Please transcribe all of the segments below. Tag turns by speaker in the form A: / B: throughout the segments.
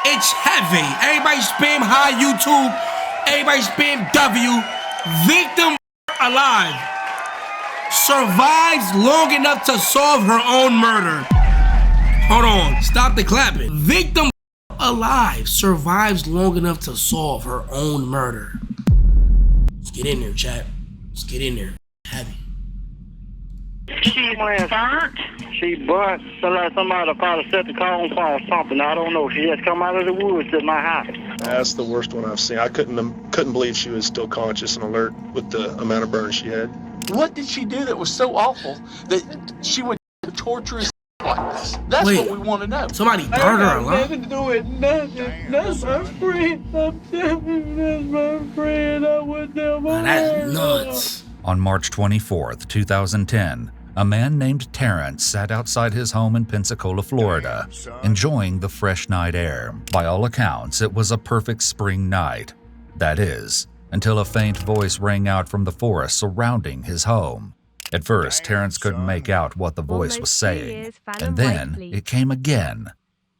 A: It's heavy. Everybody spam hi YouTube. Everybody spam W. Victim alive. Survives long enough to solve her own murder. Hold on. Stop the clapping. Victim alive. Survives long enough to solve her own murder. Let's get in there, chat. Let's get in there. Heavy.
B: She burnt. She burnt. Somebody probably set the cone for or something. I don't know. She just come out of the woods to my house.
C: That's the worst one I've seen. I couldn't believe she was still conscious and alert with the amount of burns she had.
D: What did she do that was so awful that she would torture us like this? That's what we want to know.
A: Somebody burned her alive.
E: Nothing to do with nothing. That's my friend. I'm telling you, that's my friend. I would never.
A: That's nuts.
F: On March 24th, 2010, a man named Terrence sat outside his home in Pensacola, Florida, enjoying the fresh night air. By all accounts, it was a perfect spring night. That is, until a faint voice rang out from the forest surrounding his home. At first, Terrence couldn't make out what the voice was saying, and then it came again,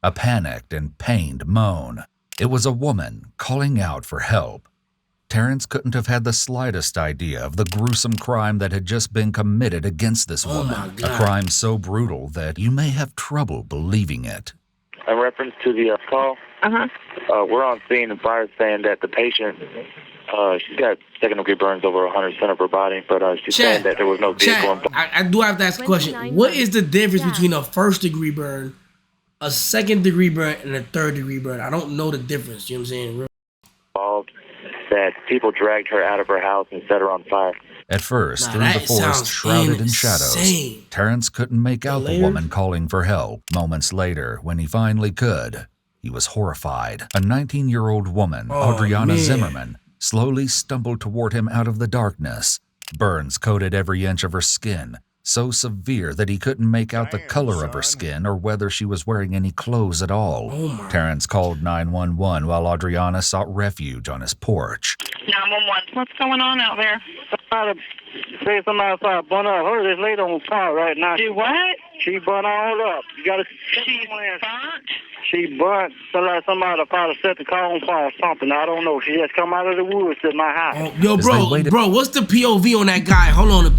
F: a panicked and pained moan. It was a woman calling out for help. Terrence couldn't have had the slightest idea of the gruesome crime that had just been committed against this woman, a crime so brutal that you may have trouble believing it.
B: In reference to the call, we're on scene and fire saying that the patient, she's got second-degree burns over 100% of her body, but she's saying that there was no vehicle.
A: I do have to ask a question. What is the difference between a first-degree burn, a second-degree burn, and a third-degree burn? I don't know the difference. You know what I'm saying?
B: Involved that people dragged her out of her house and set her on fire.
F: At first, through the forest shrouded in shadows, Terrence couldn't make out the woman calling for help. Moments later, when he finally could, he was horrified. A 19-year-old woman, Adriana Zimmerman, slowly stumbled toward him out of the darkness. Burns coated every inch of her skin, so severe that he couldn't make out the color of her skin or whether she was wearing any clothes at all. Terrence called 911 while Adriana sought refuge on his porch.
G: 911, what's going on out there?
B: Somebody burn up. Her this lady on fire right now.
G: She what?
B: She burnt all up. You gotta.
G: She burnt?
B: She burnt. Somebody probably set the cone for or something. I don't know. She just come out of the woods to my house.
A: Yo, bro, what's the POV on that guy? Hold on,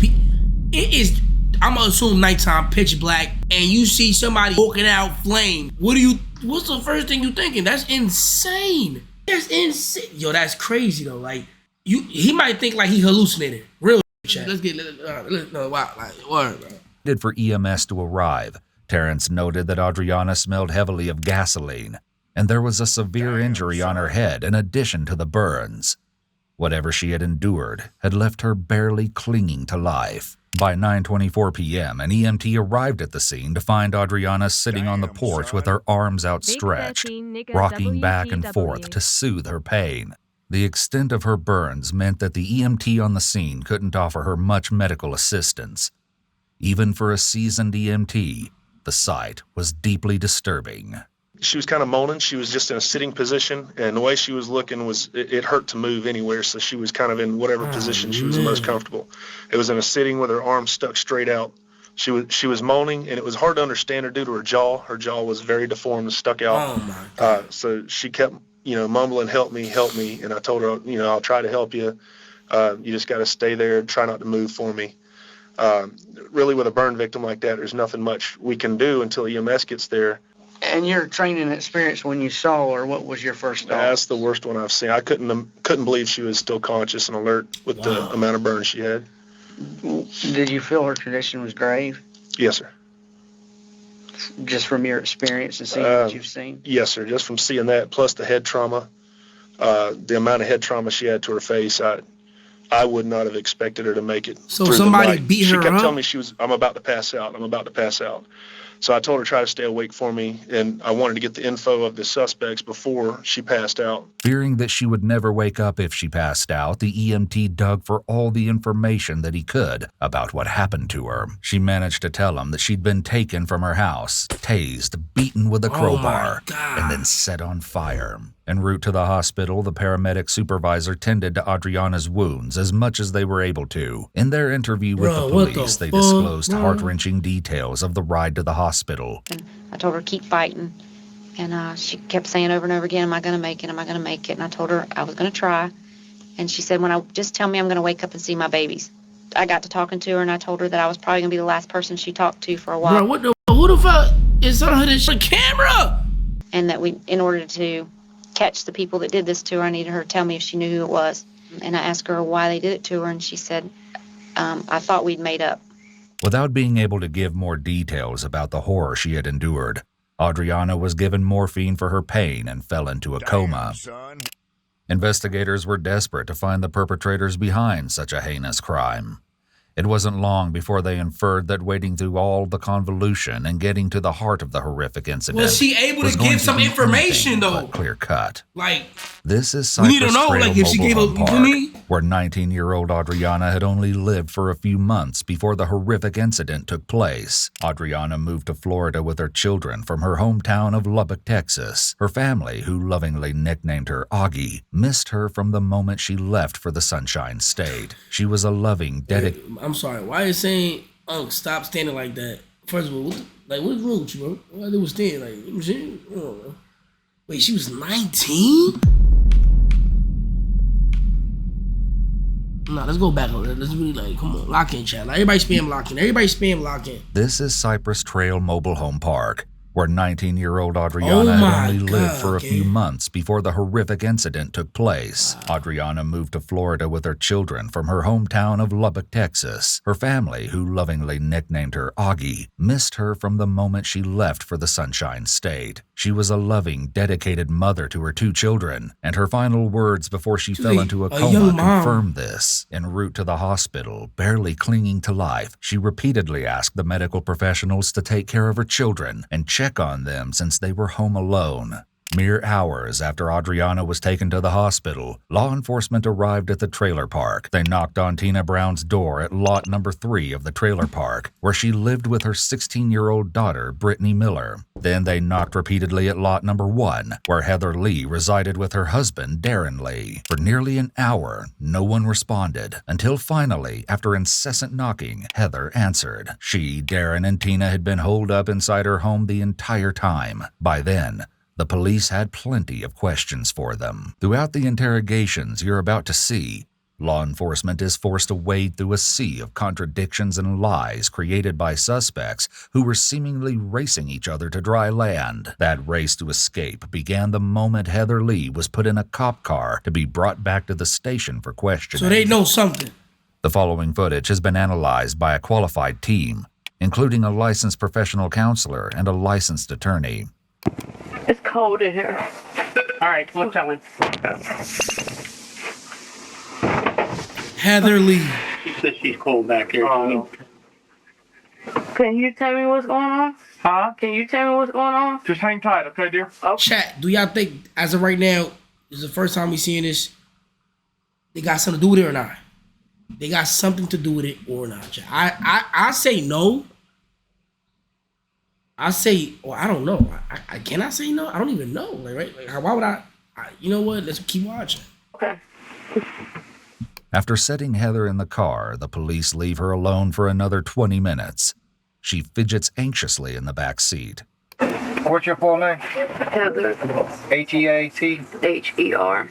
A: it is. I'm gonna assume nighttime, pitch black, and you see somebody walking out flame. What's the first thing you thinking? That's insane. That's insane. Yo, that's crazy though. Like, he might think like he hallucinated. Real chat.
F: Waited for EMS to arrive. Terrence noted that Adriana smelled heavily of gasoline, and there was a severe injury on her head in addition to the burns. Whatever she had endured had left her barely clinging to life. By 9:24 p.m., an EMT arrived at the scene to find Adriana sitting on the porch with her arms outstretched, rocking back and forth to soothe her pain. The extent of her burns meant that the EMT on the scene couldn't offer her much medical assistance. Even for a seasoned EMT, the sight was deeply disturbing.
C: She was kind of moaning. She was just in a sitting position, and the way she was looking was it hurt to move anywhere, so she was kind of in whatever position she was the most comfortable. It was in a sitting with her arms stuck straight out. She was moaning, and it was hard to understand her due to her jaw. Her jaw was very deformed and stuck out. So she kept, mumbling, help me, and I told her, I'll try to help you. You just got to stay there and try not to move for me. Really, with a burn victim like that, there's nothing much we can do until EMS gets there.
E: And your training experience when you saw her, what was your first thought?
C: That's the worst one I've seen. I couldn't believe she was still conscious and alert with the amount of burns she had.
E: Did you feel her condition was grave?
C: Yes, sir.
E: Just from your experience and seeing what you've seen?
C: Yes, sir. Just from seeing that, plus the head trauma, the amount of head trauma she had to her face, I would not have expected her to make it.
A: So somebody beat her up?
C: She kept telling me I'm about to pass out. I'm about to pass out. So I told her to try to stay awake for me, and I wanted to get the info of the suspects before she passed out.
F: Fearing that she would never wake up if she passed out, the EMT dug for all the information that he could about what happened to her. She managed to tell him that she'd been taken from her house, tased, beaten with a crowbar, and then set on fire. En route to the hospital, the paramedic supervisor tended to Adriana's wounds as much as they were able to. In their interview with the police, they disclosed heart-wrenching details of the ride to the hospital.
H: I told her, keep fighting. And she kept saying over and over again, am I going to make it? Am I going to make it? And I told her I was going to try. And she said, just tell me I'm going to wake up and see my babies. I got to talking to her, and I told her that I was probably going to be the last person she talked to for a while.
A: Bro, who the fuck is on this camera?
H: And that in order to catch the people that did this to her, I needed her to tell me if she knew who it was. And I asked her why they did it to her, and she said, I thought we'd made up.
F: Without being able to give more details about the horror she had endured, Adriana was given morphine for her pain and fell into a coma. Investigators were desperate to find the perpetrators behind such a heinous crime. It wasn't long before they inferred that wading through all the convolution and getting to the heart of the horrific incident
A: was she able to give some information though?
F: Clear cut.
A: Like,
F: this is
A: we need to know,
F: Cypress
A: like,
F: Trail
A: if she gave
F: Mobile
A: a,
F: Home
A: you mean?
F: Park, where 19-year-old Adriana had only lived for a few months before the horrific incident took place. Adriana moved to Florida with her children from her hometown of Lubbock, Texas. Her family, who lovingly nicknamed her Augie, missed her from the moment she left for the Sunshine State. She was a loving, dedicated...
A: I'm sorry, why are you saying, stop standing like that? First of all, what's wrong with you, bro? Why they was standing like, you know what I'm saying? I don't know. Wait, she was 19? Nah, let's go back over there. Let's really, come on, lock in, chat. Like, everybody spam lock in. Everybody spam lock in.
F: This is Cypress Trail Mobile Home Park, where 19-year-old Adriana had only lived for a few months before the horrific incident took place. Wow. Adriana moved to Florida with her children from her hometown of Lubbock, Texas. Her family, who lovingly nicknamed her Augie, missed her from the moment she left for the Sunshine State. She was a loving, dedicated mother to her 2 children, and her final words before she fell into a coma confirmed this. En route to the hospital, barely clinging to life, she repeatedly asked the medical professionals to take care of her children and check on them since they were home alone. Mere hours after Adriana was taken to the hospital, law enforcement arrived at the trailer park. They knocked on Tina Brown's door at lot number 3 of the trailer park, where she lived with her 16-year-old daughter, Britney Miller. Then they knocked repeatedly at lot number 1, where Heather Lee resided with her husband, Darren Lee. For nearly an hour, no one responded, until finally, after incessant knocking, Heather answered. She, Darren, and Tina had been holed up inside her home the entire time. By then, the police had plenty of questions for them. Throughout the interrogations you're about to see, law enforcement is forced to wade through a sea of contradictions and lies created by suspects who were seemingly racing each other to dry land. That race to escape began the moment Heather Lee was put in a cop car to be brought back to the station for questioning.
A: So they know something.
F: The following footage has been analyzed by a qualified team, including a licensed professional counselor and a licensed attorney.
G: It's cold in here. All right, we'll tell him.
A: Heather Lee.
I: She said she's cold back here.
G: Can you tell me what's going on?
E: Huh?
G: Can you tell me what's going on?
E: Just hang tight, okay, dear?
G: Okay.
A: Chat, do y'all think, as of right now, this is the first time we seeing this, they got something to do with it or not? They got something to do with it or not, chat? I say no. I say, well, I don't know. I cannot say no. I don't even know. Like, right? Like, why would I? You know what? Let's keep watching.
G: Okay.
F: After setting Heather in the car, the police leave her alone for another 20 minutes. She fidgets anxiously in the back seat.
J: What's your full name?
G: Heather.
J: H-E-A-T?
G: H-E-R.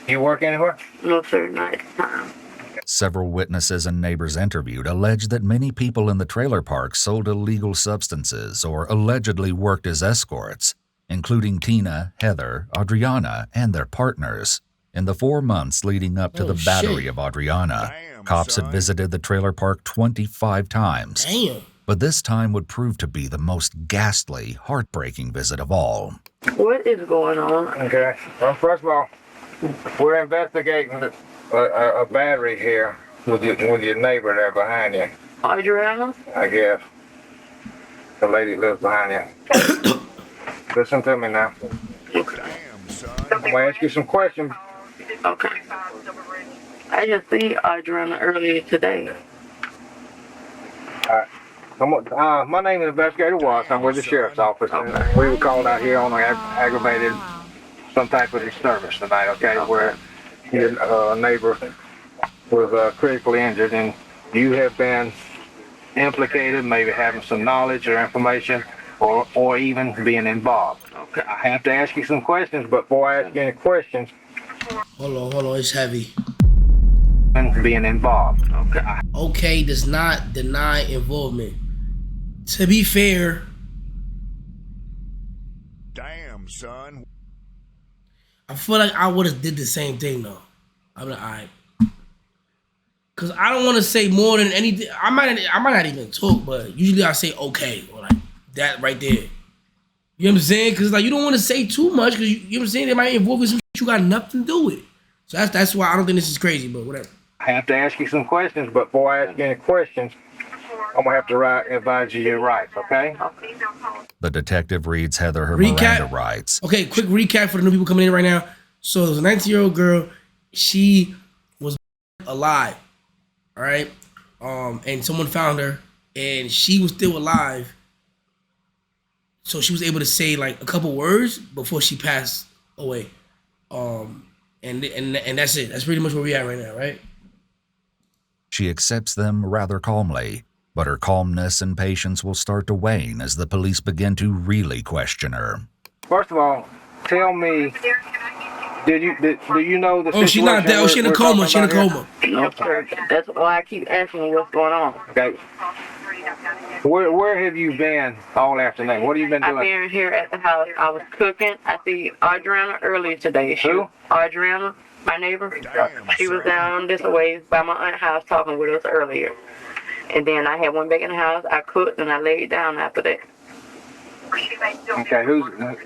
J: You work anywhere?
G: No, sir, not at the time.
F: Several witnesses and neighbors interviewed alleged that many people in the trailer park sold illegal substances or allegedly worked as escorts, including Tina, Heather, Adriana, and their partners. In the 4 months leading up to the battery of Adriana, cops had visited the trailer park 25 times.
A: Damn.
F: But this time would prove to be the most ghastly, heartbreaking visit of all.
G: What is going on?
J: Okay. Well, first of all, we're investigating a battery here with your neighbor there behind you.
G: Adriana?
J: I guess. The lady lives behind you. Listen to me now.
G: Okay.
J: I'm going to ask you some questions.
G: Okay. I just seen Adriana earlier today.
J: All right. My name is Investigator Watts. I'm with the Sheriff's Office. And we were called out here on an aggravated some type of disturbance tonight, okay, where your neighbor was critically injured, and you have been implicated, maybe having some knowledge or information or even being involved. Okay. I have to ask you some questions, but before I ask you any questions,
A: hold on, it's heavy.
J: Being involved.
A: Okay does not deny involvement. To be fair,
K: damn son,
A: I feel like I would have did the same thing though. I'm like, alright. Cause I don't want to say more than anything. I might not even talk, but usually I say okay or like that right there. You know what I'm saying? Cause like you don't want to say too much, cause you know what I'm saying. They might involve you in some shit you got nothing to do with. So that's why I don't think this is crazy, but whatever.
J: I have to ask you some questions, but before I ask you any questions, I'm gonna have to advise you your rights, okay?
F: The detective reads Heather her Miranda rights.
A: Okay, quick recap for the new people coming in right now. So there was a 19-year-old girl. She was alive, all right? And someone found her, and she was still alive. So she was able to say like a couple words before she passed away. And that's it. That's pretty much where we at right now, right?
F: She accepts them rather calmly, but her calmness and patience will start to wane as the police begin to really question her.
J: First of all, tell me, do you know the situation?
A: Oh, she's not dead. Oh, she's in a coma. She's in a coma.
G: No, sir. That's why I keep asking what's going on.
J: Okay. Where have you been all afternoon? What have you been doing?
G: I've been here at the house. I was cooking. I see Adriana earlier today.
J: Who?
G: Adriana, my neighbor. She was down this way by my aunt's house talking with us earlier. And then I had went back in the house. I cooked and I laid down after that.
J: Okay,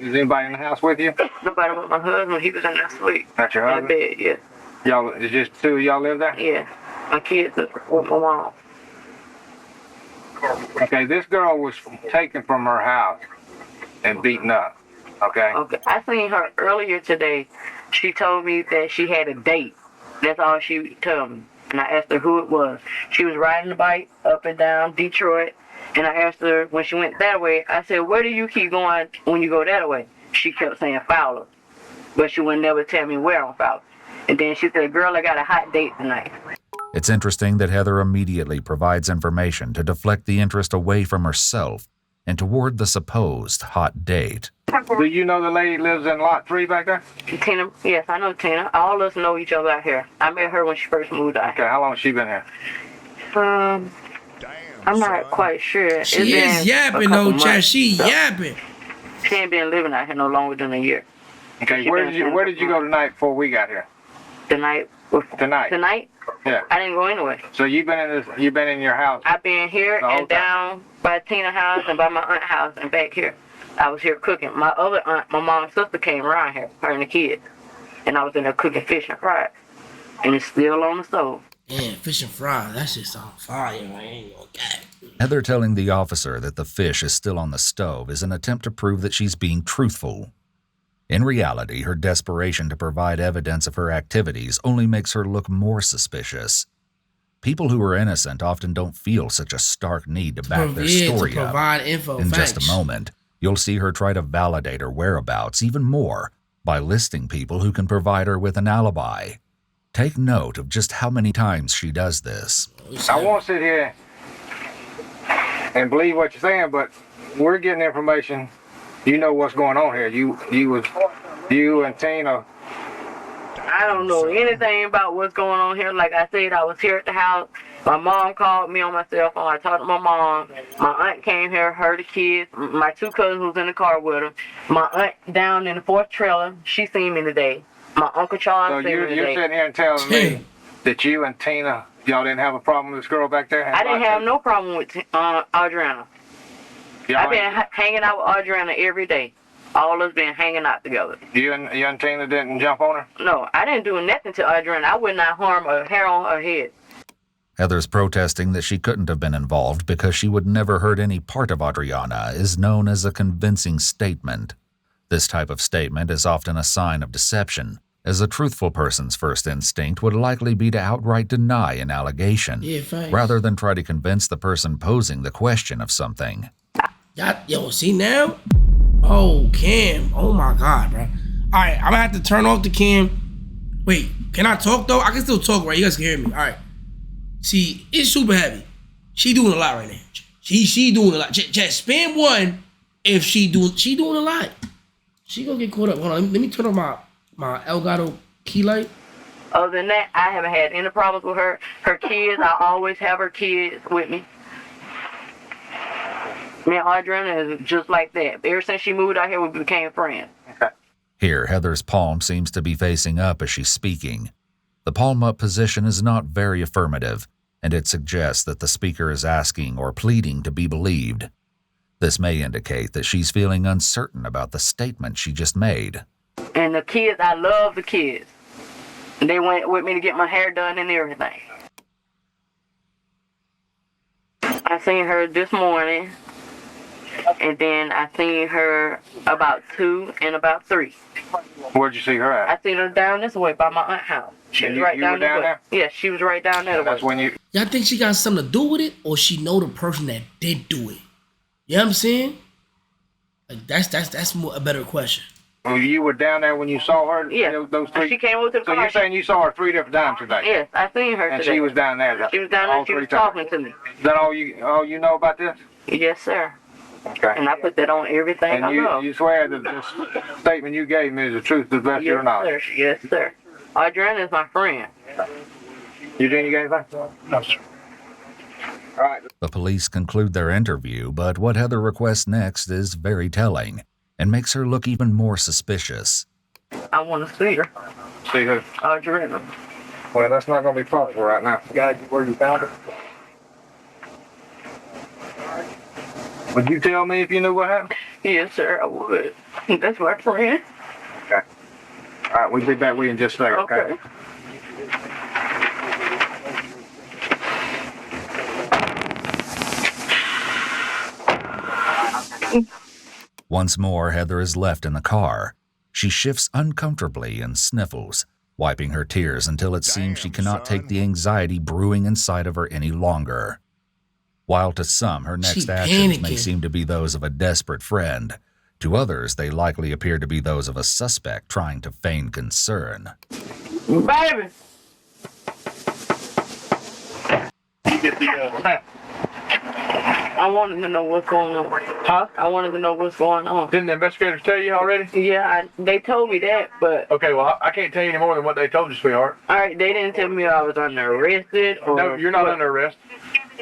J: is anybody in the house with you?
G: Nobody but my husband. He was in there asleep.
J: That's your husband?
G: In bed, yeah.
J: Y'all, it's just two of y'all live there?
G: Yeah. My kids with my mom.
J: Okay, this girl was taken from her house and beaten up. Okay?
G: Okay. I seen her earlier today. She told me that she had a date. That's all she told me. And I asked her who it was. She was riding the bike up and down Detroit. And I asked her when she went that way, I said, where do you keep going when you go that way? She kept saying Fowler. But she would never tell me where on Fowler. And then she said, girl, I got a hot date tonight.
F: It's interesting that Heather immediately provides information to deflect the interest away from herself and toward the supposed hot date.
J: Do you know the lady lives in lot 3 back there?
G: Tina, yes, I know Tina. All of us know each other out here. I met her when she first moved out.
J: Okay, how long has she been here?
G: I'm not quite sure.
A: She is yapping though, Chad. She yapping.
G: She ain't been living out here no longer than a year.
J: Okay, where did you go tonight before we got here?
G: Tonight?
J: Tonight? Yeah.
G: I didn't go anywhere.
J: So you've been in your house?
G: I've been here and down by Tina's house and by my aunt's house and back here. I was here cooking. My other aunt, my mom's sister, came around here, her and the kids. And I was in there cooking fish and fries. And it's still on the stove.
A: Man, fish and fries, that's just on fire, man. Okay.
F: Heather telling the officer that the fish is still on the stove is an attempt to prove that she's being truthful. In reality, her desperation to provide evidence of her activities only makes her look more suspicious. People who are innocent often don't feel such a stark need to back their story
A: to provide
F: up.
A: Info,
F: In
A: facts.
F: just a moment, you'll see her try to validate her whereabouts even more by listing people who can provide her with an alibi. Take note of just how many times she does this.
J: I won't sit here and believe what you're saying, but we're getting information. You know what's going on here. You and Tina.
G: I don't know anything about what's going on here. Like I said, I was here at the house. My mom called me on my cell phone. I talked to my mom. My aunt came here, her, the kids. My two cousins was in the car with her. My aunt down in the 4th trailer, she seen me today. My Uncle Charles seen me today. So
J: you're sitting here and telling me that you and Tina, y'all didn't have a problem with this girl back there?
G: I didn't have no problem with Adriana. I've been hanging out with Adriana every day. All of us been hanging out together.
J: You and Tina didn't jump on her?
G: No, I didn't do nothing to Adriana. I would not harm a hair on her head.
F: Heather's protesting that she couldn't have been involved because she would never hurt any part of Adriana is known as a convincing statement. This type of statement is often a sign of deception, as a truthful person's first instinct would likely be to outright deny an allegation, rather than try to convince the person posing the question of something.
A: Yo, see now? Oh, Cam. Oh my God, bro. All right, I'm gonna have to turn off the cam. Wait, can I talk though? I can still talk, right? You guys can hear me. All right. See, it's super heavy. She doing a lot right now. She doing a lot. Just spam 1 if she doing a lot. She gonna get caught up. Hold on, let me turn on my Elgato key light.
G: Other than that, I haven't had any problems with her. Her kids, I always have her kids with me. Me and Adriana is just like that. Ever since she moved out here, we became friends.
F: Here, Heather's palm seems to be facing up as she's speaking. The palm-up position is not very affirmative, and it suggests that the speaker is asking or pleading to be believed. This may indicate that she's feeling uncertain about the statement she just made.
G: And the kids, I love the kids. They went with me to get my hair done and everything. I seen her this morning, and then I seen her about 2 and about 3.
J: Where'd you see her at?
G: I seen her down this way by my aunt's house. She was right down there. Yeah, she was right down there.
J: That's when you.
A: Y'all think she got something to do with it, or she know the person that did do it? You know what I'm saying? Like that's more a better question.
J: Well, you were down there when you saw her?
G: Yeah.
J: Those 3?
G: She came over to the car.
J: So you're saying you saw her 3 different times today?
G: Yes, I seen her
J: and
G: today.
J: She was down there?
G: She was down there. She was talking to me.
J: Is that all you know about this?
G: Yes, sir.
J: Okay.
G: And I put that on everything I know.
J: And you swear that this statement you gave me is the truth to the best of your knowledge?
G: Sir. Yes, sir. Adriana is my friend.
J: You didn't get anything? No, sir. All right.
F: The police conclude their interview, but what Heather requests next is very telling and makes her look even more suspicious.
G: I want to see her.
J: See who?
G: Adriana.
J: Well, that's not going to be possible right now. Guys, where you found her? Would you tell me if you knew what happened?
G: Yes, sir, I would. That's my friend.
J: Okay. All right, we'll be back with you in just a second, okay?
F: Once more, Heather is left in the car. She shifts uncomfortably and sniffles, wiping her tears until it seems she cannot take the anxiety brewing inside of her any longer. While to some, her next actions may seem to be those of a desperate friend, to others they likely appear to be those of a suspect trying to feign concern.
G: Baby! I wanted to know what's going on.
J: Huh?
G: I wanted to know what's going on.
J: Didn't the investigators tell you already?
G: Yeah, they told me that, but...
J: Okay, well, I can't tell you any more than what they told you, sweetheart.
G: All right, they didn't tell me I was under arrested or...
J: No, you're not under arrest.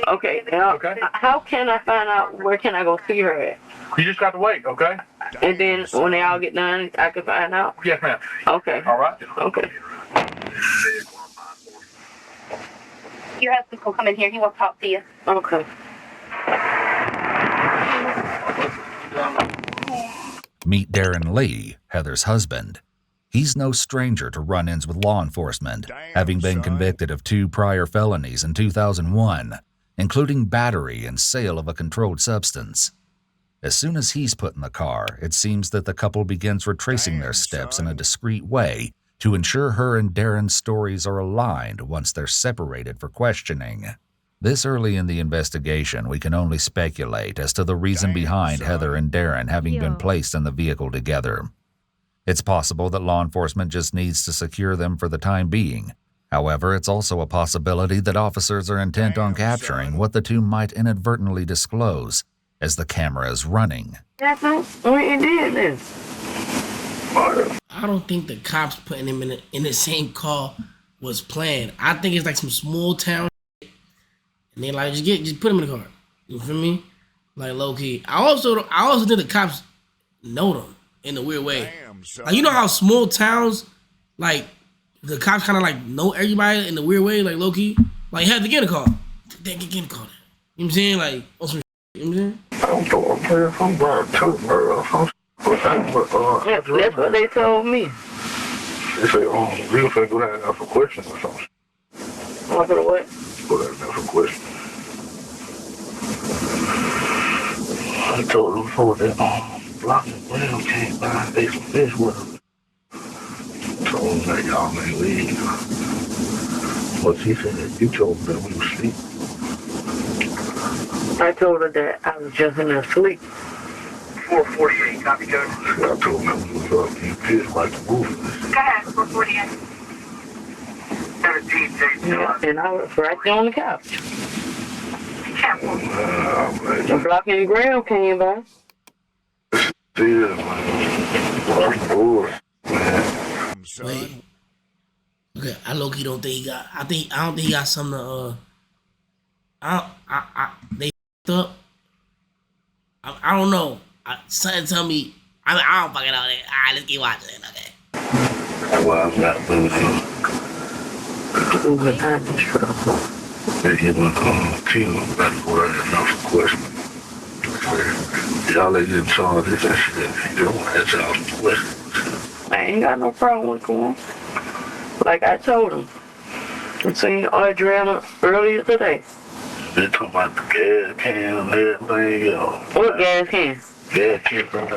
G: Okay, now,
J: okay.
G: How can I find out where can I go see her at?
J: You just got to wait, okay?
G: And then when they all get done, I can find out?
J: Yes, ma'am.
G: Okay.
J: All right.
G: Okay.
L: Your husband will come in here. He wants to talk to you.
G: Okay.
F: Meet Darren Lee, Heather's husband. He's no stranger to run-ins with law enforcement, having been convicted of 2 prior felonies in 2001, including battery and sale of a controlled substance. As soon as he's put in the car, it seems that the couple begins retracing their steps in a discreet way to ensure her and Darren's stories are aligned once they're separated for questioning. This early in the investigation, we can only speculate as to the reason behind Heather and Darren having been placed in the vehicle together. It's possible that law enforcement just needs to secure them for the time being. However, it's also a possibility that officers are intent on capturing what the two might inadvertently disclose as the camera is running.
G: That's not what you did then.
A: I don't think the cops putting him in the same car was planned. I think it's like some small town shit. And they like just put him in the car. You feel me? Like low key. I also think the cops know them in a weird way. Like you know how small towns, like the cops kind of like know everybody in a weird way, like low key. Like you have to get in the car. They get in the car. You know what I'm saying? Like on some shit. You know what I'm saying?
J: I don't know what I'm going to
G: That's what they told me.
J: They say, oh, real thing, go down and ask some questions or something.
G: I'm gonna what?
J: Go down and ask some questions. I told them before that Block and Brown came by and ate some fish with them. Told them that y'all may leave. But she said, you told them that we were asleep.
G: I told her that I was just in there asleep.
L: 448, copy code.
J: I told them that we was up in fish like the movie.
L: Go ahead, 448. 17,
G: Yeah, and I was right there on the couch.
L: Be careful.
G: The Block and Graham came by.
M: Yeah, man. I'm bored, man.
A: Wait. Okay, I low-key don't think he got. I don't think he got something to. They up. I don't know. Something tell me. I don't fucking know that. Alright, let's keep watching it. Okay.
M: Well, I'm not losing. They get my team back for enough questions. Y'all let them charge this and shit. You don't have y'all questions.
G: I ain't got no problem with going. Like I told him. I seen Adriana earlier today.
M: They talking about the gas can and everything else.
G: What gas can?
M: Gas can from the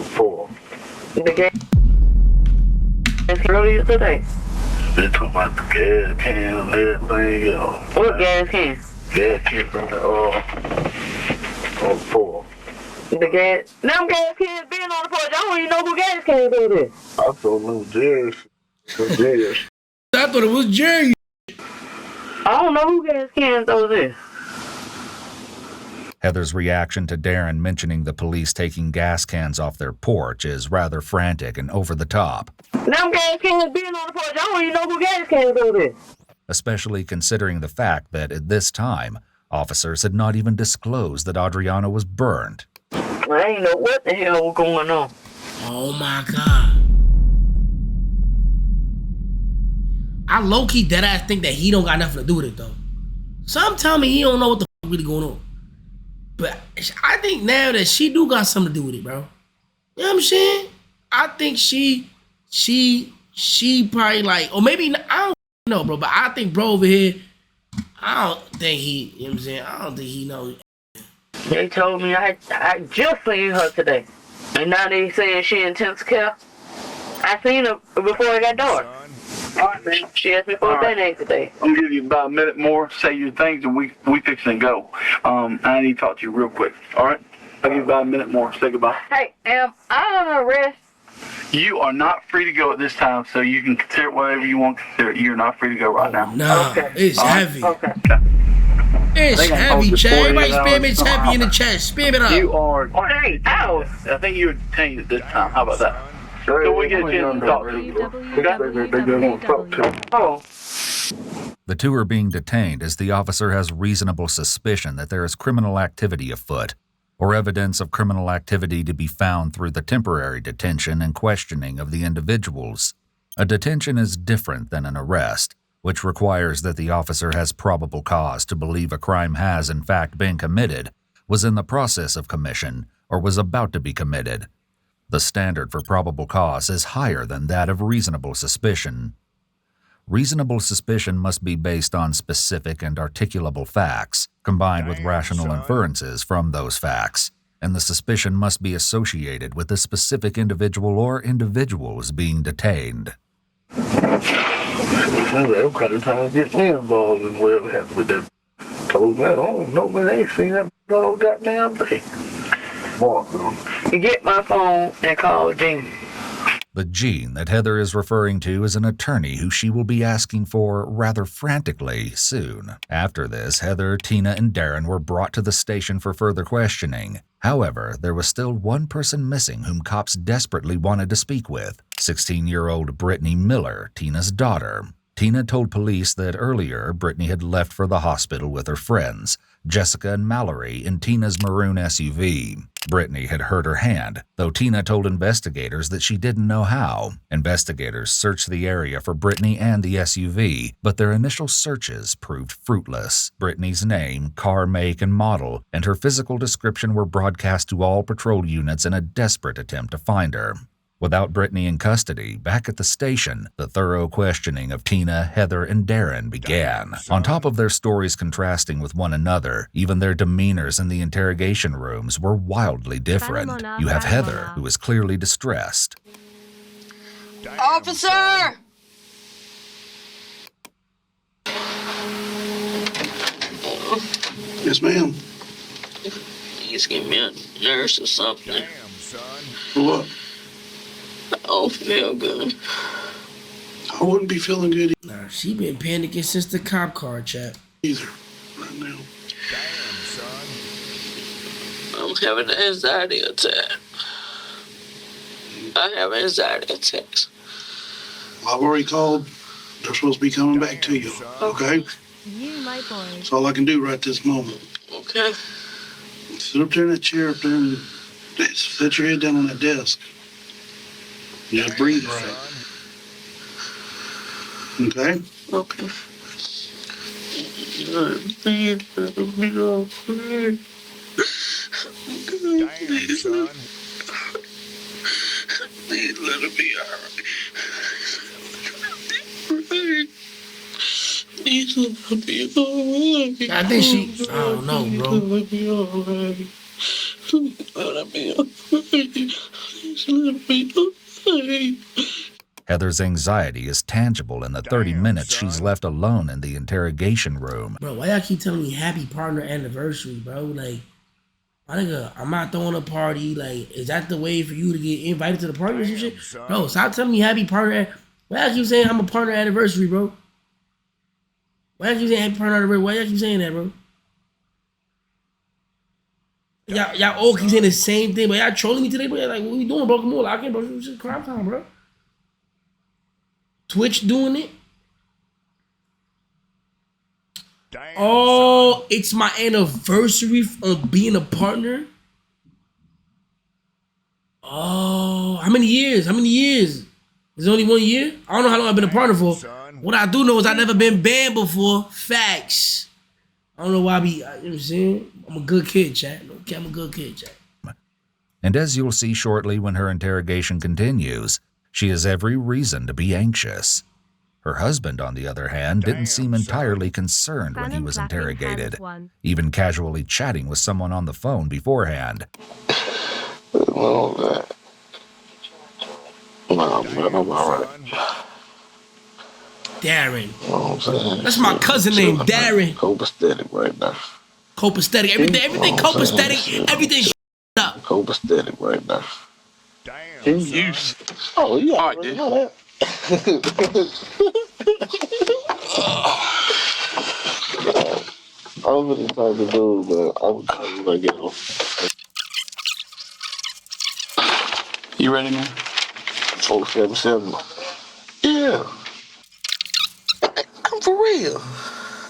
M: floor.
G: The gas earlier today.
M: They talking about the gas can and everything else.
G: What gas can?
M: Gas can from the floor.
G: The gas. Them gas cans being on the porch. I don't even know who gas cans are there.
M: I thought it was Jerry.
A: I thought it was Jerry.
G: I don't know who gas cans those is.
F: Heather's reaction to Darren mentioning the police taking gas cans off their porch is rather frantic and over the top.
G: Them gas cans being on the porch. I don't even know who gas cans are there.
F: Especially considering the fact that at this time, officers had not even disclosed that Adriana was burned.
G: I ain't know what the hell was going on.
A: Oh my God. I low-key deadass think that he don't got nothing to do with it though. Some tell me he don't know what the fuck really going on. But I think now that she do got something to do with it, bro. You know what I'm saying? I think she probably like, or maybe, I don't know, bro, but I think bro over here, I don't think he, you know what I'm saying? I don't think he knows.
G: They told me I just seen her today. And now they saying she in intensive care. I seen her before it got dark.
I: All right, man.
G: She asked me for a band-aid today.
I: I'm gonna give you about a minute more, say your things, and we fixing to go. I need to talk to you real quick. All right? I'll give you about a minute more. Say goodbye.
G: Hey, am I on arrest?
I: You are not free to go at this time, so you can consider whatever you want to consider. You're not free to go right now.
A: Nah,
G: okay.
A: It's heavy.
G: Okay.
A: It's heavy, Chad. Everybody spam it's heavy in the chat. Spam it up.
I: You are.
G: Hey, ow.
I: I think you're detained at this time. How about that? So we get a chance to talk to you.
G: Oh.
F: The two are being detained as the officer has reasonable suspicion that there is criminal activity afoot, or evidence of criminal activity to be found through the temporary detention and questioning of the individuals. A detention is different than an arrest, which requires that the officer has probable cause to believe a crime has in fact been committed, was in the process of commission, or was about to be committed. The standard for probable cause is higher than that of reasonable suspicion. Reasonable suspicion must be based on specific and articulable facts, combined with rational inferences from those facts, and the suspicion must be associated with a specific individual or individuals being detained.
M: I'm kind of trying to get me involved in whatever happened with that. Told me, I don't know, man, they ain't seen that all goddamn thing.
G: You get my phone and call Gene.
F: The Gene that Heather is referring to is an attorney who she will be asking for rather frantically soon. After this, Heather, Tina, and Darren were brought to the station for further questioning. However, there was still one person missing whom cops desperately wanted to speak with, 16-year-old Britney Miller, Tina's daughter. Tina told police that earlier Britney had left for the hospital with her friends, Jessica and Mallory, in Tina's maroon SUV. Britney had hurt her hand, though Tina told investigators that she didn't know how. Investigators searched the area for Britney and the SUV, but their initial searches proved fruitless. Britney's name, car make, and model, and her physical description were broadcast to all patrol units in a desperate attempt to find her. Without Britney in custody, back at the station, the thorough questioning of Tina, Heather, and Darren began. On top of their stories contrasting with one another, even their demeanors in the interrogation rooms were wildly different. You have Heather, who is clearly distressed.
N: Officer!
O: Yes, ma'am.
N: Please give me a nurse or something.
O: Damn, son. For what?
N: I don't feel good.
O: I wouldn't be feeling good
A: Nah, she been panicking since the cop car chat.
O: either right now.
N: I I'm having an anxiety attack. I have anxiety attacks.
O: I've already called. They're supposed to be coming back to you. Okay? That's all I can do right this moment.
N: Okay.
O: Sit up there in that chair up there and set your head down on that desk. Just breathe right. Okay?
N: Okay.
K: Damn, son.
M: Please let it be alright. Please let it be alright.
A: I think she. I don't know, bro.
M: Let it be alright. Let it be alright. Please let it be alright.
F: Heather's anxiety is tangible in the 30 minutes she's left alone in the interrogation room.
A: Bro, why y'all keep telling me happy partner anniversary, bro? Like, my nigga, I'm not throwing a party. Like, is that the way for you to get invited to the party or some shit? Bro, stop telling me happy partner. Why y'all keep saying I'm a partner anniversary, bro? Why y'all keep saying happy partner anniversary? Why y'all keep saying that, bro? Y'all all keep saying the same thing, but y'all trolling me today, bro. Like, what we doing, bro? Come on, lock in, bro. It's just crime time, bro. Twitch doing it.
K: Damn,
A: oh, it's my anniversary on being a partner. Oh, how many years? How many years? Is it only 1 year? I don't know how long I've been a partner for. What I do know is I've never been banned before. Facts. I don't know why I be, you know what I'm saying? I'm a good kid, chat. Okay, I'm a good kid, chat.
F: And as you'll see shortly when her interrogation continues, she has every reason to be anxious. Her husband, on the other hand, didn't seem entirely concerned when he was interrogated, even casually chatting with someone on the phone beforehand.
M: Well, no, man, I'm alright.
A: Darren.
M: You know what I'm saying?
A: That's my cousin named Darren.
M: Copacetic right now.
A: Copacetic. Everything copacetic. Everything up.
M: Copacetic right now.
K: Damn,
D: Use.
M: Oh, yeah.
D: All right, dude.
M: Know that. I was really trying to do, but I would call you when I get home.
D: You ready, man?
M: 477. Yeah. I'm for real.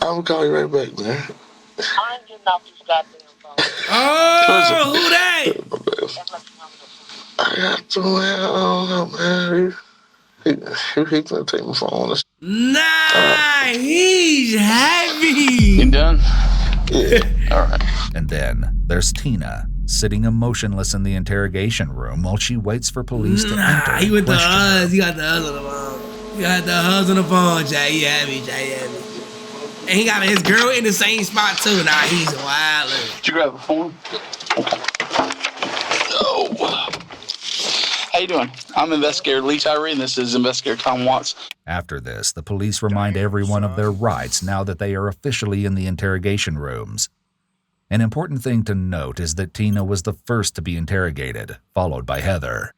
M: I will call you right back, man.
L: I ain't getting off this goddamn phone.
A: Oh, who that?
M: I got to, man. I don't know, man. He gonna take my phone.
A: Nah, he's heavy.
D: You done?
M: Yeah.
D: All right.
F: And then there's Tina, sitting emotionless in the interrogation room while she waits for police to enter.
A: He with the
F: question her.
A: He got the huzz on the phone. He got the huzz on the phone, Jay. He heavy, Jay heavy. And he got his girl in the same spot too. Nah, he's wild.
D: Did you grab a phone? Oh. How you doing? I'm Investigator Lee Tyree, and this is Investigator Tom Watts.
F: After this, the police remind everyone of their rights now that they are officially in the interrogation rooms. An important thing to note is that Tina was the first to be interrogated, followed by Heather.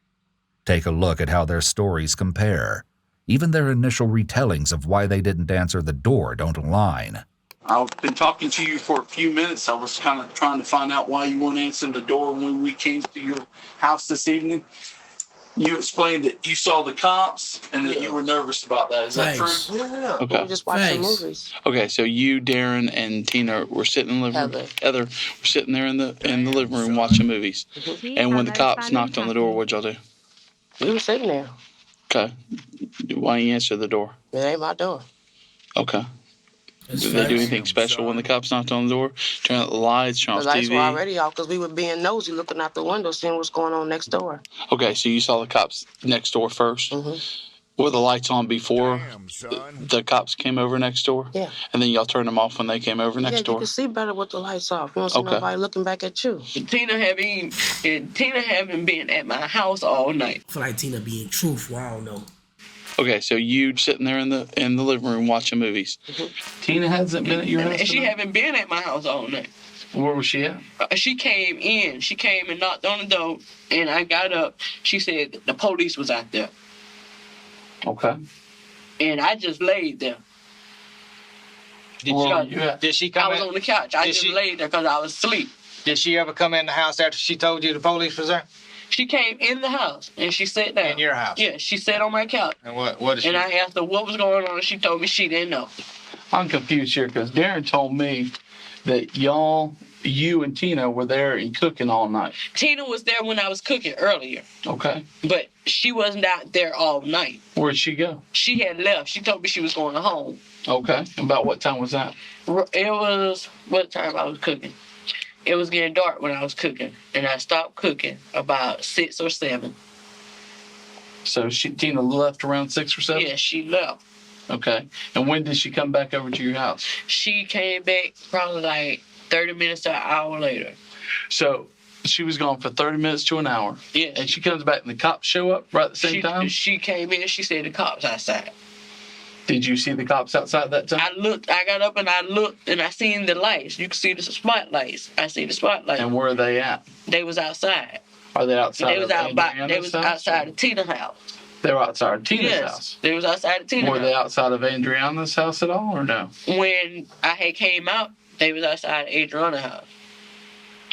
F: Take a look at how their stories compare. Even their initial retellings of why they didn't answer the door don't align.
D: I've been talking to you for a few minutes. I was kind of trying to find out why you weren't answering the door when we came to your house this evening. You explained that you saw the cops and that you were nervous about that. Is that true?
M: Yeah.
D: Okay.
H: We just watching movies.
D: Okay, so you, Darren, and Tina were sitting in the living room. Heather were sitting there in the living room watching movies. And when the cops knocked on the door, what'd y'all do?
H: We were sitting there.
D: Okay. Why didn't you answer the door?
H: It ain't my door.
D: Okay. Did they do anything special when the cops knocked on the door? Turn out the lights, turn off
H: The lights
D: TV?
H: were already off because we were being nosy, looking out the window, seeing what's going on next door.
D: Okay, so you saw the cops next door first? Were the lights on before the cops came over next door?
H: Yeah.
D: And then y'all turned them off when they came over next
H: Yeah,
D: door?
H: you can see better with the lights off. You don't see nobody looking back at you.
N: Tina haven't been at my house all night.
A: I feel like Tina being truthful. I don't know.
D: Okay, so you sitting there in the living room watching movies. Tina hasn't been at your house?
N: And she haven't been at my house all night.
D: Where was she at?
N: She came in. She came and knocked on the door, and I got up. She said the police was out there.
D: Okay.
N: And I just laid there.
D: Did she come
N: I was on the couch. I just laid there because I was asleep.
J: Did she ever come in the house after she told you the police was there?
N: She came in the house and she sat down.
J: In your house?
N: Yeah, she sat on my couch.
J: And what did she?
N: And I asked her what was going on, and she told me she didn't know.
D: I'm confused here because Darren told me that you and Tina were there and cooking all night.
N: Tina was there when I was cooking earlier.
D: Okay.
N: But she wasn't out there all night.
D: Where'd she go?
N: She had left. She told me she was going home.
D: Okay. About what time was that?
N: It was what time I was cooking. It was getting dark when I was cooking, and I stopped cooking about 6 or 7.
D: So Tina left around 6 or 7?
N: Yeah, she left.
D: Okay. And when did she come back over to your house?
N: She came back probably like 30 minutes to an hour later.
D: So she was gone for 30 minutes to an hour.
N: Yeah.
D: And she comes back and the cops show up right at the same time?
N: She came in, she said the cops outside.
D: Did you see the cops outside that time?
N: I got up and I looked and I seen the lights. You can see the spotlights. I see the spotlights.
D: And where are they at?
N: They was outside.
D: Are they outside?
N: They was outside of Tina's house.
D: They were outside of Tina's house?
N: They was outside of Tina's house.
D: Were they outside of Adriana's house at all or no?
N: When I had came out, they was outside of Adriana's house.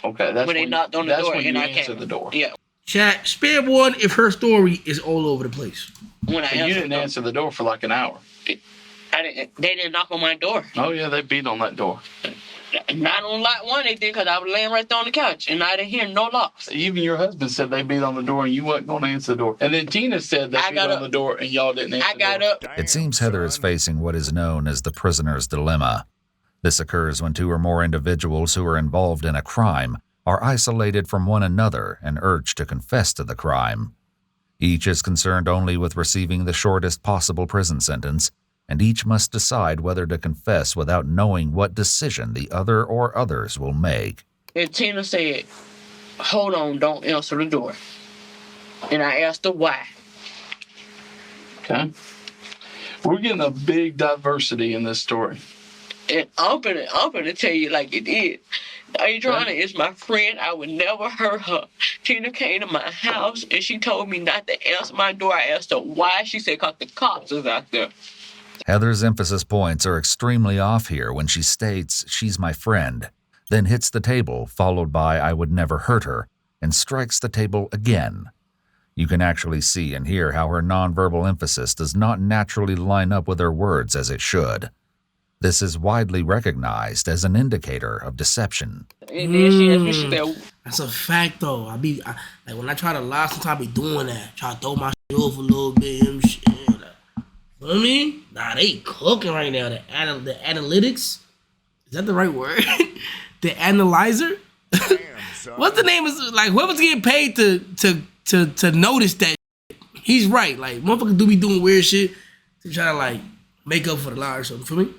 D: Okay, that's
N: when they knocked on the door
D: when
N: and
D: you
N: I
D: answered
N: came.
D: the door.
N: Yeah.
A: Chat, spare one if her story is all over the place.
N: When
D: you didn't answer the door for like an hour.
N: They didn't knock on my door.
D: Oh yeah, they beat on that door.
N: Not on lot 1 they did because I was laying right there on the couch and I didn't hear no locks.
D: Even your husband said they beat on the door and you wasn't going to answer the door. And then Tina said they beat on the door and y'all didn't answer the door.
N: I got up.
F: It seems Heather is facing what is known as the prisoner's dilemma. This occurs when 2 or more individuals who are involved in a crime are isolated from one another and urged to confess to the crime. Each is concerned only with receiving the shortest possible prison sentence, and each must decide whether to confess without knowing what decision the other or others will make.
N: And Tina said, hold on, don't answer the door. And I asked her why.
D: Okay. We're getting a big diversity in this story.
N: And I'm gonna tell you like it is. Adriana is my friend. I would never hurt her. Tina came to my house and she told me not to answer my door. I asked her why. She said, because the cops is out there.
F: Heather's emphasis points are extremely off here when she states she's my friend, then hits the table, followed by I would never hurt her, and strikes the table again. You can actually see and hear how her nonverbal emphasis does not naturally line up with her words as it should. This is widely recognized as an indicator of deception.
N: And then she asked me, she said,
A: that's a fact though. Like when I try to lie, sometimes I be doing that. Try to throw my shit off a little bit and shit. You know what I mean? Nah, they cooking right now. The analytics. Is that the right word? The analyzer? What's the name? Is like whoever's getting paid to notice that he's right. Like motherfuckers do be doing weird shit to try to like make up for the lie or something. For me.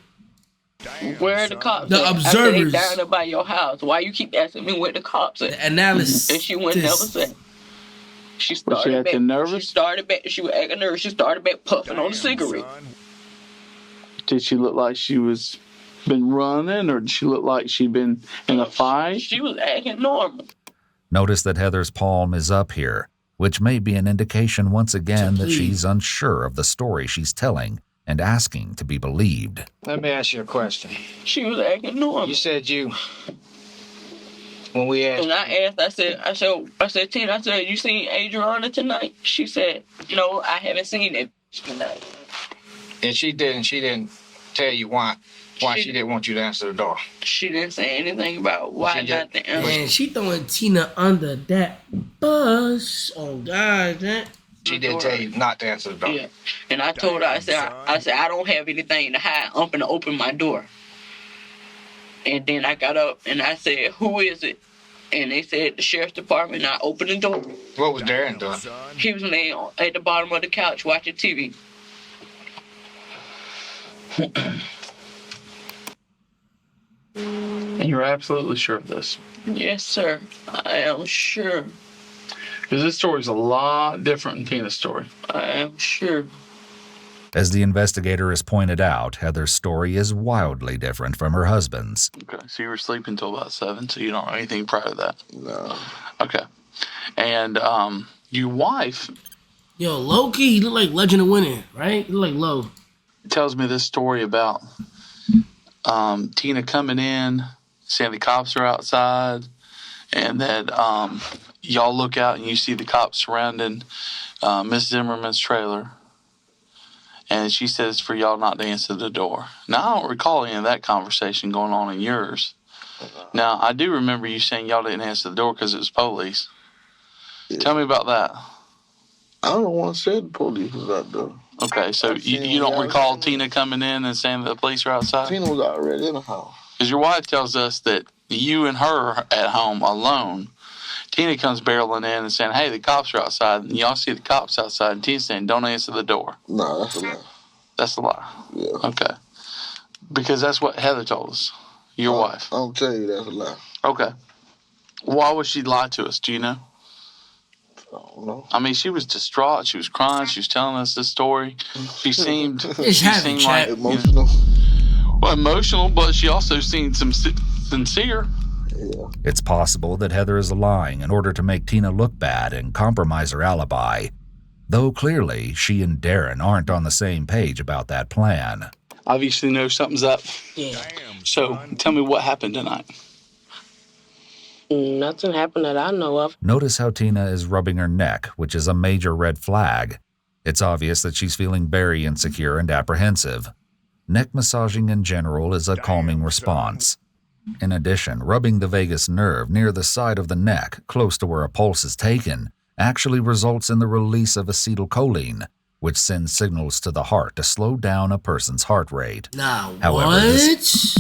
N: Where are the cops?
A: The observers.
N: I said, they down by your house. Why you keep asking me where the cops at?
A: The analysis.
N: And she wouldn't never say. She started
D: was she acting nervous?
N: She started back. She was acting nervous. She started back puffing on the cigarette.
D: Did she look like she was been running, or did she look like she'd been in a fight?
N: She was acting normal.
F: Notice that Heather's palm is up here, which may be an indication once again that she's unsure of the story she's telling and asking to be believed.
J: Let me ask you a question.
N: She was acting normal.
J: You said when we asked.
N: And I said, Tina, I said, you seen Adriana tonight? She said, no, I haven't seen it tonight.
J: And she didn't tell you why she didn't want you to answer the door.
N: She didn't say anything about why not to answer.
A: Man, she throwing Tina under that bus. Oh God, that.
J: She didn't tell you not to answer the door.
N: Yeah. And I told her, I said, I don't have anything to hide. I'm gonna open my door. And then I got up and I said, who is it? And they said the sheriff's department. And I opened the door.
J: What was Darren doing?
N: He was laying at the bottom of the couch watching TV.
D: And you're absolutely sure of this?
N: Yes, sir. I am sure.
D: Because this story's a lot different than Tina's story.
N: I am sure.
F: As the investigator has pointed out, Heather's story is wildly different from her husband's.
D: Okay, so you were sleeping until about 7, so you don't know anything prior to that?
P: No.
D: Okay. And your wife...
A: Yo, low-key, he look like Legend of Winning, right? He look like Low.
D: Tells me this story about Tina coming in, saying the cops are outside, and that y'all look out and you see the cops surrounding Miss Zimmerman's trailer. And she says for y'all not to answer the door. Now, I don't recall any of that conversation going on in yours. Now, I do remember you saying y'all didn't answer the door because it was police. Yeah. Tell me about that.
M: I don't want to say the police was out there.
D: Okay, so you don't recall Tina coming in and saying that the police are outside?
M: Tina was already in the house.
D: Because your wife tells us that you and her at home alone. Tina comes barreling in and saying, hey, the cops are outside. And y'all see the cops outside. And Tina's saying, don't answer the door.
M: No, that's a lie.
D: That's a lie?
M: Yeah.
D: Okay. Because that's what Heather told us, your wife.
M: I'll tell you that's a lie.
D: Okay. Why would she lie to us? Do you know?
M: I don't know.
D: I mean, she was distraught. She was crying. She was telling us this story. She seemed
M: like emotional.
D: Well, emotional, but she also seemed sincere.
M: Yeah.
F: It's possible that Heather is lying in order to make Tina look bad and compromise her alibi, though clearly she and Darren aren't on the same page about that plan.
D: Obviously know something's up.
N: Yeah.
D: So tell me what happened tonight.
N: Nothing happened that I know of.
F: Notice how Tina is rubbing her neck, which is a major red flag. It's obvious that she's feeling very insecure and apprehensive. Neck massaging in general is a calming response. In addition, rubbing the vagus nerve near the side of the neck, close to where a pulse is taken, actually results in the release of acetylcholine, which sends signals to the heart to slow down a person's heart rate.
A: Nah,
F: However,
A: what?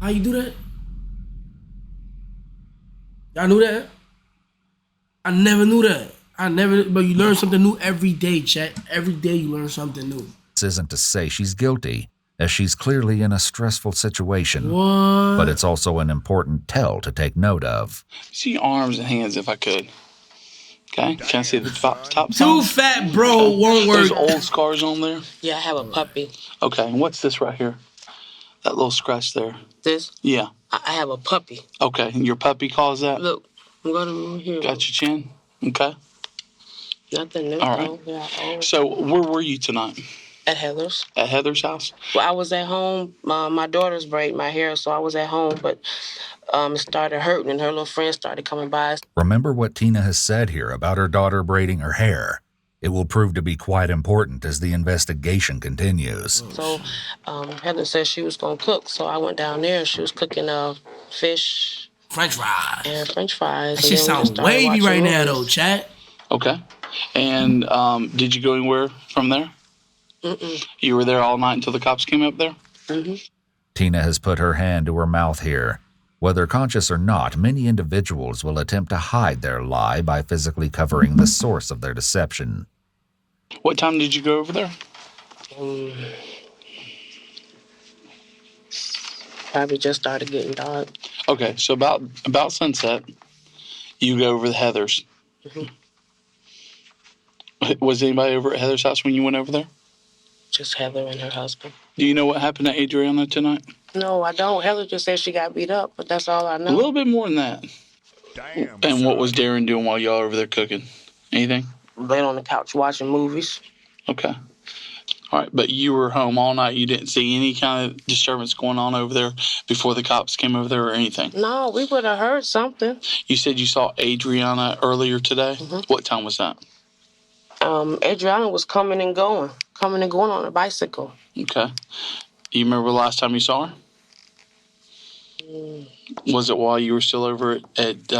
A: How you do that? Y'all knew that? I never knew that. But you learn something new every day, chat. Every day you learn something new.
F: This isn't to say she's guilty, as she's clearly in a stressful situation.
A: What?
F: But it's also an important tell to take note of.
D: See your arms and hands if I could. Okay? Can I see the top
A: Too fat, bro. Won't work.
D: There's old scars on there?
N: Yeah, I have a puppy.
D: Okay, and what's this right here? That little scratch there.
N: This?
D: Yeah.
N: I have a puppy.
D: Okay, and your puppy caused that?
N: Look, I'm going to move here.
D: Got your chin? Okay.
N: Nothing new.
D: All right.
N: Yeah,
D: so where were you tonight?
N: At Heather's.
D: At Heather's house?
N: Well, I was at home. My daughters braid my hair, so I was at home, but it started hurting, and her little friends started coming by.
F: Remember what Tina has said here about her daughter braiding her hair. It will prove to be quite important as the investigation continues.
N: So Heather said she was going to cook, so I went down there, and she was cooking fish.
A: French fries.
N: And French fries.
A: That shit sounds wavy right now, though, chat.
D: Okay. And did you go anywhere from there?
N: Mm-mm.
D: You were there all night until the cops came up there?
N: Mm-hmm.
F: Tina has put her hand to her mouth here. Whether conscious or not, many individuals will attempt to hide their lie by physically covering the source of their deception.
D: What time did you go over there?
N: Probably just started getting dark.
D: Okay, so about sunset, you go over to Heather's.
N: Mm-hmm.
D: Was anybody over at Heather's house when you went over there?
N: Just Heather and her husband.
D: Do you know what happened to Adriana tonight?
N: No, I don't. Heather just said she got beat up, but that's all I know.
D: A little bit more than that.
K: Damn.
D: And what was Darren doing while y'all over there cooking? Anything?
N: Laying on the couch watching movies.
D: Okay. All right, but you were home all night. You didn't see any kind of disturbance going on over there before the cops came over there or anything?
N: No, we would have heard something.
D: You said you saw Adriana earlier today?
N: Mm-hmm.
D: What time was that?
N: Adriana was coming and going on a bicycle.
D: Okay. You remember the last time you saw her? Was it while you were still over at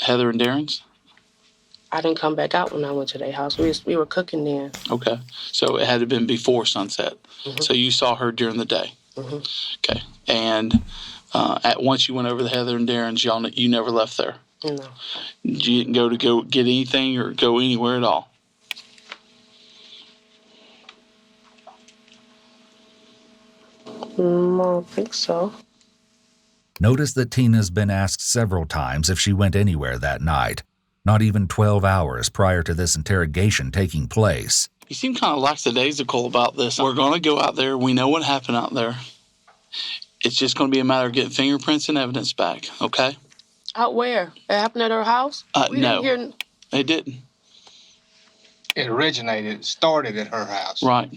D: Heather and Darren's?
N: I didn't come back out when I went to their house. We were cooking then.
D: Okay. So it had to have been before sunset.
N: Mm-hmm.
D: So you saw her during the day.
N: Mm-hmm.
D: Okay. And once you went over to Heather and Darren's, you never left there?
N: No.
D: You didn't go get anything or go anywhere at all?
N: I don't think so.
F: Notice that Tina's been asked several times if she went anywhere that night, not even 12 hours prior to this interrogation taking place.
D: You seem kind of lackadaisical about this. We're going to go out there. We know what happened out there. It's just going to be a matter of getting fingerprints and evidence back, okay?
N: Out where? It happened at her house?
D: No.
N: Didn't hear...
D: It didn't.
J: It started at her house.
D: Right.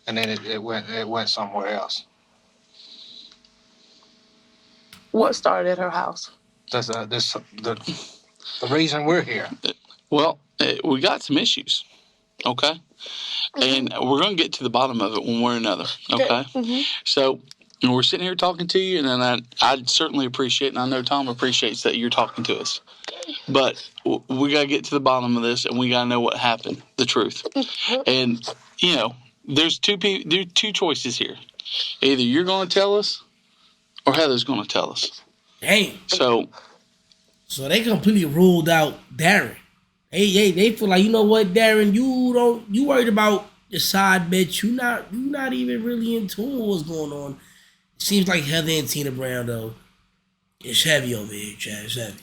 J: and then it went somewhere else.
N: What started at her house?
J: The reason we're here.
D: Well, we got some issues, okay? And we're going to get to the bottom of it one way or another, okay? So we're sitting here talking to you, and then I'd certainly appreciate, and I know Tom appreciates that you're talking to us. But we got to get to the bottom of this, and we got to know what happened, the truth. And, you know, there's two choices here. Either you're going to tell us, or Heather's going to tell us.
A: Dang.
D: So
A: they completely ruled out Darren. They feel like, you know what, Darren, you worried about the side bitch. You not even really in tune with what's going on. It seems like Heather and Tina Brown though. It's heavy over here, Chad. It's heavy.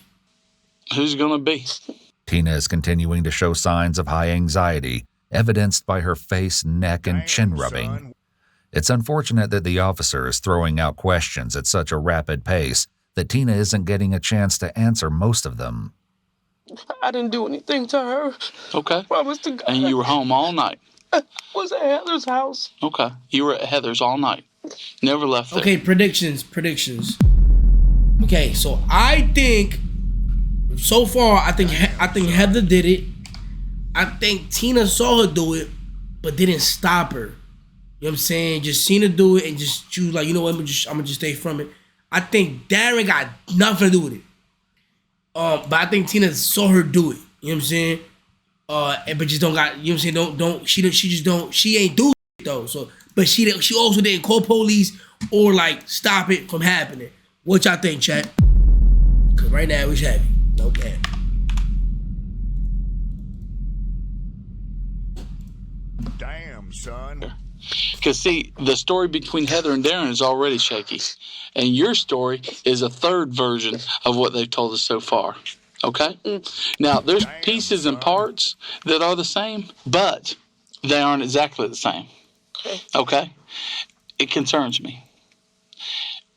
D: Who's gonna be?
F: Tina is continuing to show signs of high anxiety, evidenced by her face, neck, and chin rubbing. It's unfortunate that the officer is throwing out questions at such a rapid pace that Tina isn't getting a chance to answer most of them.
N: I didn't do anything to her.
D: Okay.
N: Promise to God.
D: And you were home all night.
N: I was at Heather's house.
D: Okay. You were at Heather's all night. Never left there.
A: Okay, predictions. Okay, so I think so far I think Heather did it. I think Tina saw her do it, but didn't stop her. You know what I'm saying? Just seen her do it and just choose like, you know what, I'm gonna just stay from it. I think Darren got nothing to do with it. But I think Tina saw her do it. You know what I'm saying? But just don't got, you know what I'm saying? She ain't do it though. So, but she also didn't call police or like stop it from happening. What y'all think, chat? Cause right now it's heavy. Okay.
K: Damn, son.
D: Because, see, the story between Heather and Darren is already shaky. And your story is a third version of what they've told us so far. Okay? Now, there's pieces and parts that are the same, but they aren't exactly the same. Okay? It concerns me.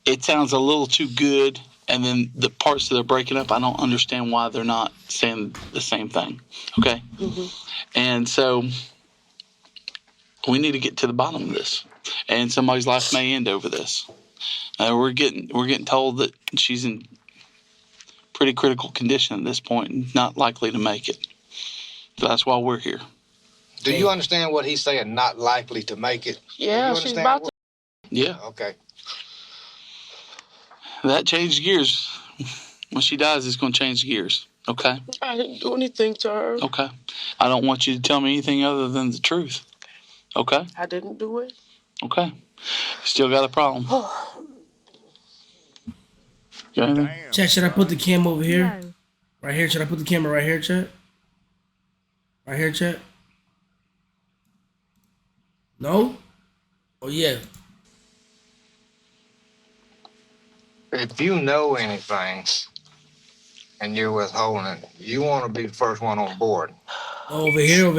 D: It sounds a little too good, and then the parts that they're breaking up, I don't understand why they're not saying the same thing. Okay? And so we need to get to the bottom of this, and somebody's life may end over this. We're getting told that she's in pretty critical condition at this point and not likely to make it. So that's why we're here.
J: Do you understand what he's saying? Not likely to make it.
N: Yeah, she's about to.
D: Yeah.
J: Okay.
D: That changed gears. When she dies, it's going to change gears. Okay.
N: I didn't do anything to her.
D: Okay. I don't want you to tell me anything other than the truth. Okay.
N: I didn't do it.
D: Okay. Still got a problem. Got anything?
A: Chat, should I put the camera over here? No. Right here? Should I put the camera right here, chat? Right here, chat? No? Oh, yeah.
J: If you know anything and you're withholding it, you want to be the first one on board.
A: Over here?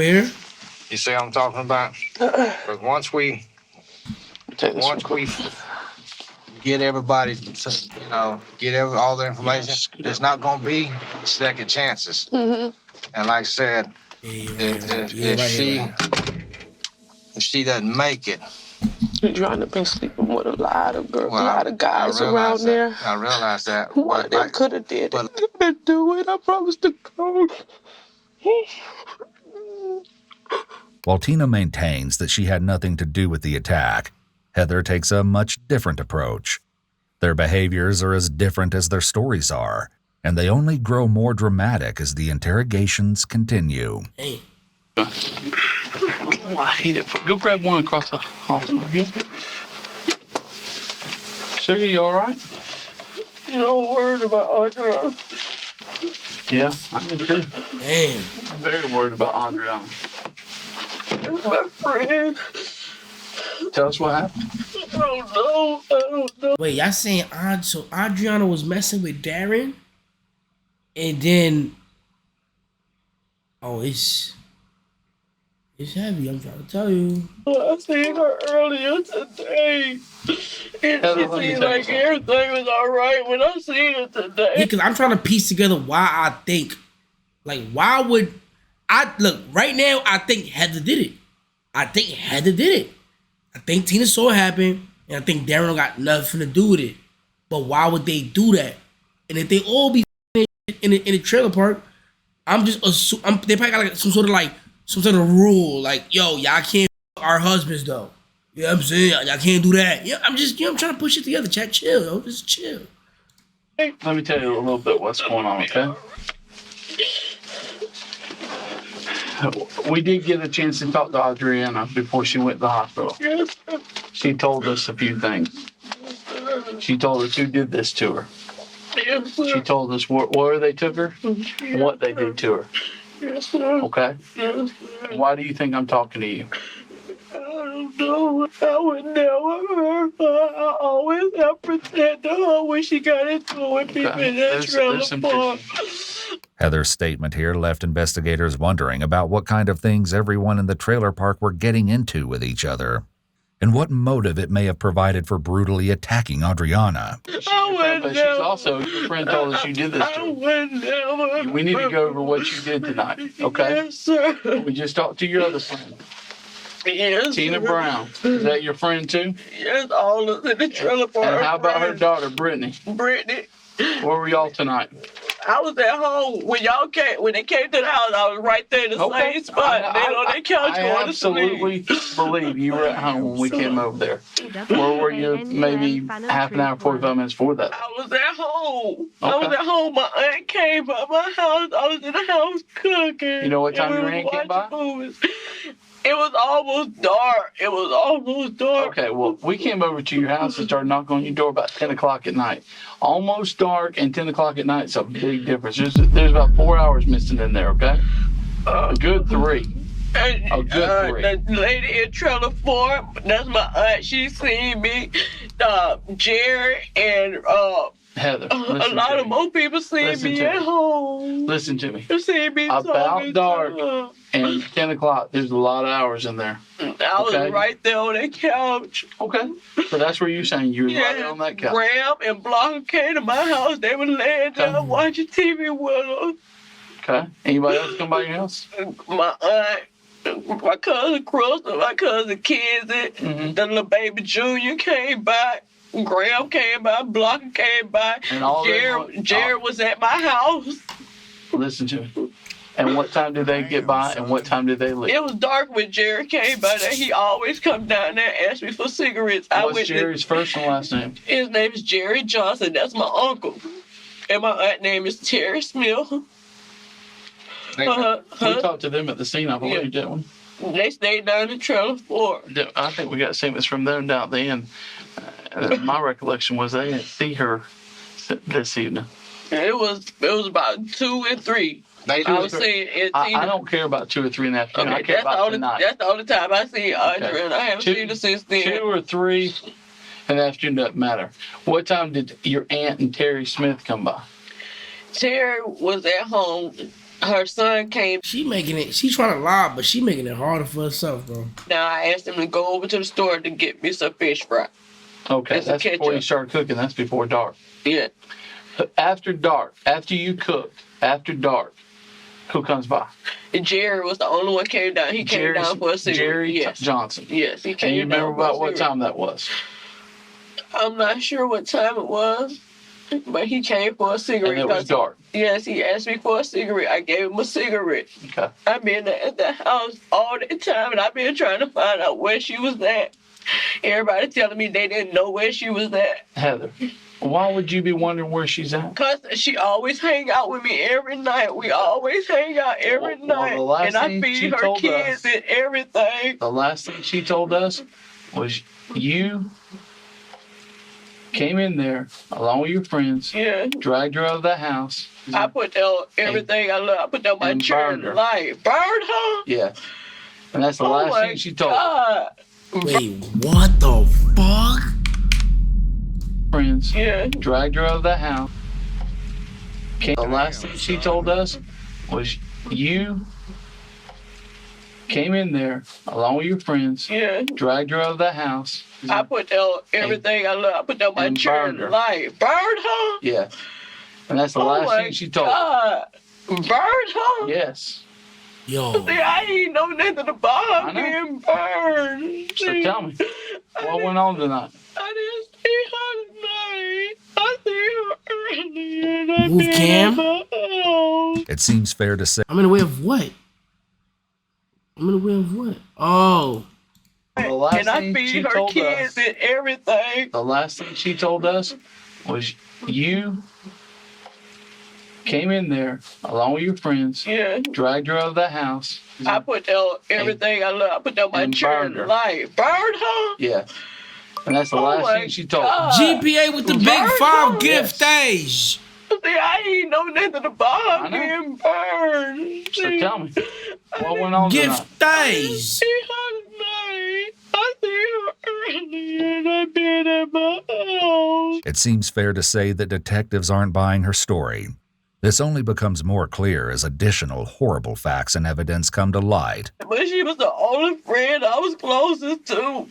J: You see what I'm talking about? Because once we get everybody to, all the information, there's not going to be second chances. And like I said, if she doesn't make it,
N: you're trying to be sleeping with a lot of girls, a lot of guys around there.
J: I realize that.
N: One of them could have did it. I didn't do it. I promised to go.
F: While Tina maintains that she had nothing to do with the attack, Heather takes a much different approach. Their behaviors are as different as their stories are, and they only grow more dramatic as the interrogations continue.
A: Hey.
D: Oh, I hate it. Go grab one across the hall. Sugar, you all right?
N: You know, worried about Audra.
D: Yeah, I am too.
A: Damn.
D: I'm very worried about Adriana.
N: My friend.
D: Tell us what happened.
N: I don't know.
A: Wait, y'all saying so Adriana was messing with Darren? And then... Oh, it's heavy, I'm trying to tell you.
N: I seen her earlier today. It seemed like everything was all right when I seen her today.
A: Yeah, because I'm trying to piece together why I think. Like, why would... Look, right now, I think Heather did it. I think Tina saw it happen, and I think Darren got nothing to do with it. But why would they do that? And if they all be in the trailer park, I'm just assuming they probably got like some sort of rule, like, yo, y'all can't our husbands though. You know what I'm saying? Y'all can't do that. Yeah, I'm trying to push it together. Chat, chill, yo, just chill.
D: Let me tell you a little bit what's going on, okay? We did get a chance to talk to Adriana before she went to the hospital. She told us a few things. She told us who did this to her. She told us where they took her and what they did to her. Okay? Why do you think I'm talking to you?
E: I don't know. I would never hurt her. I always have protected her when she got into it with people in that trailer park.
F: Heather's statement here left investigators wondering about what kind of things everyone in the trailer park were getting into with each other, and what motive it may have provided for brutally attacking Adriana.
D: She's also, your friend told us you did this to her. We need to go over what you did tonight, okay?
E: Yes, sir.
D: We just talked to your other friend.
E: Yes,
D: Tina
E: sir.
D: Brown. Is that your friend too?
E: Yes, all of the trailer park.
D: And how about her daughter, Britney?
E: Britney.
D: Where were y'all tonight?
E: I was at home when they came to the house. I was right there in the same spot. They on their couch going to sleep.
D: I absolutely believe you were at home when we came over there. Where were you maybe half an hour, 45 minutes before that?
E: I was at home.
D: Okay.
E: I was at home. My aunt came by my house. I was in the house cooking.
D: You know what time your aunt came by?
E: Movies. It was almost dark.
D: Okay, well, we came over to your house and started knocking on your door about 10 o'clock at night. Almost dark and 10 o'clock at night is a big difference. There's about 4 hours missing in there, okay? A good 3. A good 3.
E: The lady in trailer 4, that's my aunt. She seen me. Jerry and
D: Heather,
E: a lot of more people seen me at home.
D: Listen to me.
E: You see me
D: about dark and 10 o'clock, there's a lot of hours in there.
E: I was right there on that couch.
D: Okay. So that's where you're saying you were right there on that couch.
E: Graham and Blanca came to my house. They were laying down watching TV with us.
D: Okay. Anybody else come by your house?
E: My aunt, my cousin Crystal, my cousin Kizzy, the little baby Junior came by. Graham came by, Blanca came by, and Jared was at my house.
D: Listen to me. And what time did they get by and what time did they leave?
E: It was dark when Jared came by there. He always come down there and ask me for cigarettes.
D: What's Jerry's first and last name?
E: His name is Jerry Johnson. That's my uncle. And my aunt name is Terry Smith.
D: We talked to them at the scene, I believe, didn't we?
E: They stayed down in the trailer floor.
D: I think we got statements from them down at the end. My recollection was they didn't see her this evening.
E: It was about 2 and 3. I was saying
D: I don't care about 2 or 3 in the afternoon. I care about tonight.
E: That's the only time I see Audrey, and I haven't seen her since then.
D: 2 or 3 in the afternoon doesn't matter. What time did your aunt and Terry Smith come by?
E: Terry was at home. Her son came.
A: She's trying to lie, but she making it harder for herself, bro.
E: Now I asked him to go over to the store to get me some fish fry.
D: Okay, that's before you start cooking. That's before dark.
E: Yeah.
D: After dark, after you cooked, after dark, who comes by?
E: Jerry was the only one came down. He came down for a cigarette.
D: Jerry Johnson.
E: Yes, he came down.
D: And you remember about what time that was?
E: I'm not sure what time it was, but he came for a cigarette.
D: And it was dark.
E: Yes, he asked me for a cigarette. I gave him a cigarette.
D: Okay.
E: I've been at the house all the time, and I've been trying to find out where she was at. Everybody telling me they didn't know where she was at.
D: Heather, why would you be wondering where she's at?
E: Because she always hang out with me every night. We always hang out every night. And I feed her kids and everything.
D: The last thing she told us was you came in there along with your friends, dragged her out of the house.
E: I put down everything I love. I put down my children's life. Burned her?
D: Yeah. And that's the last thing she told us.
A: Wait, what the fuck?
D: Friends, dragged her out of the house. The last thing she told us was you came in there along with your friends, dragged her out of the house.
E: I put down everything I love. I put down my children's life. Burned her?
D: Yeah. And that's the last thing she told us.
E: Burned her?
D: Yes.
A: Yo.
E: See, I ain't know nothing about her being burned.
P: So tell me, what went on tonight?
E: I didn't see her tonight. I see her earlier. And I
A: Move cam.
F: It seems fair to say.
A: I'm in the way of what? Oh.
E: And I feed her kids and everything.
P: The last thing she told us was you came in there along with your friends, dragged her out of the house.
E: I put down everything I love. I put down my children's life. Burned her?
P: Yeah. And that's the last thing she told us.
A: GPA with the big 5 gift stage.
E: See, I ain't know nothing about her being burned.
P: So tell me, what went on
A: gift days.
E: I see her earlier and I've been at my house.
F: It seems fair to say that detectives aren't buying her story. This only becomes more clear as additional horrible facts and evidence come to light.
E: But she was the only friend I was closest to.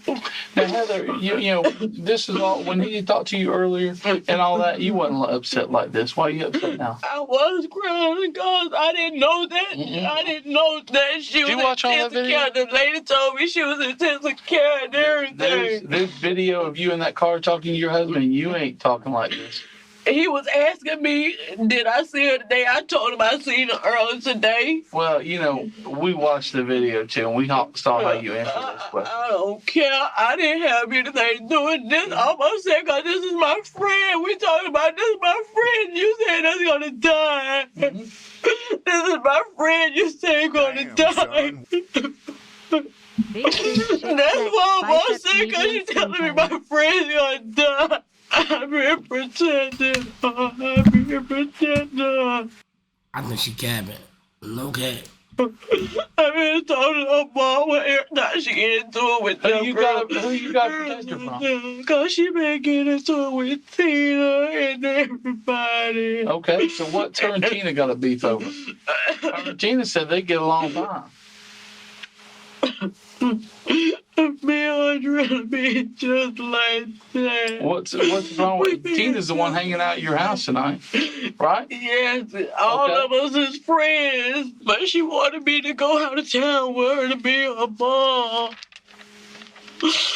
P: Now, Heather, you know, this is all, when he talked to you earlier and all that, you wasn't upset like this. Why are you upset now?
E: I was crying because I didn't know that. I didn't know that she was intensive care. The lady told me she was intensive care and everything.
P: There's video of you in that car talking to your husband, and you ain't talking like this.
E: He was asking me, did I see her today? I told him I seen her earlier today.
P: Well, you know, we watched the video too, and we saw how you answered this question.
E: I don't care. I didn't have anything to do with this. I'm upset because this is my friend. We talking about this is my friend. You said that's gonna die. This is my friend. You say gonna die. That's why I'm upset because you telling me my friend's gonna die. I've been pretending. I've been pretending.
A: I think she capping. No cap.
E: I've been talking to her mom every time she get into it with them.
P: Who you got protect her from?
E: Because she been getting into it with Tina and everybody.
P: Okay, so what's her and Tina got a beef over? Her and Tina said they get along fine.
E: Me and Andrea being just like that.
P: What's wrong with Tina's the one hanging out at your house tonight, right?
E: Yes, all of us is friends, but she wanted me to go out of town with her to be her mom.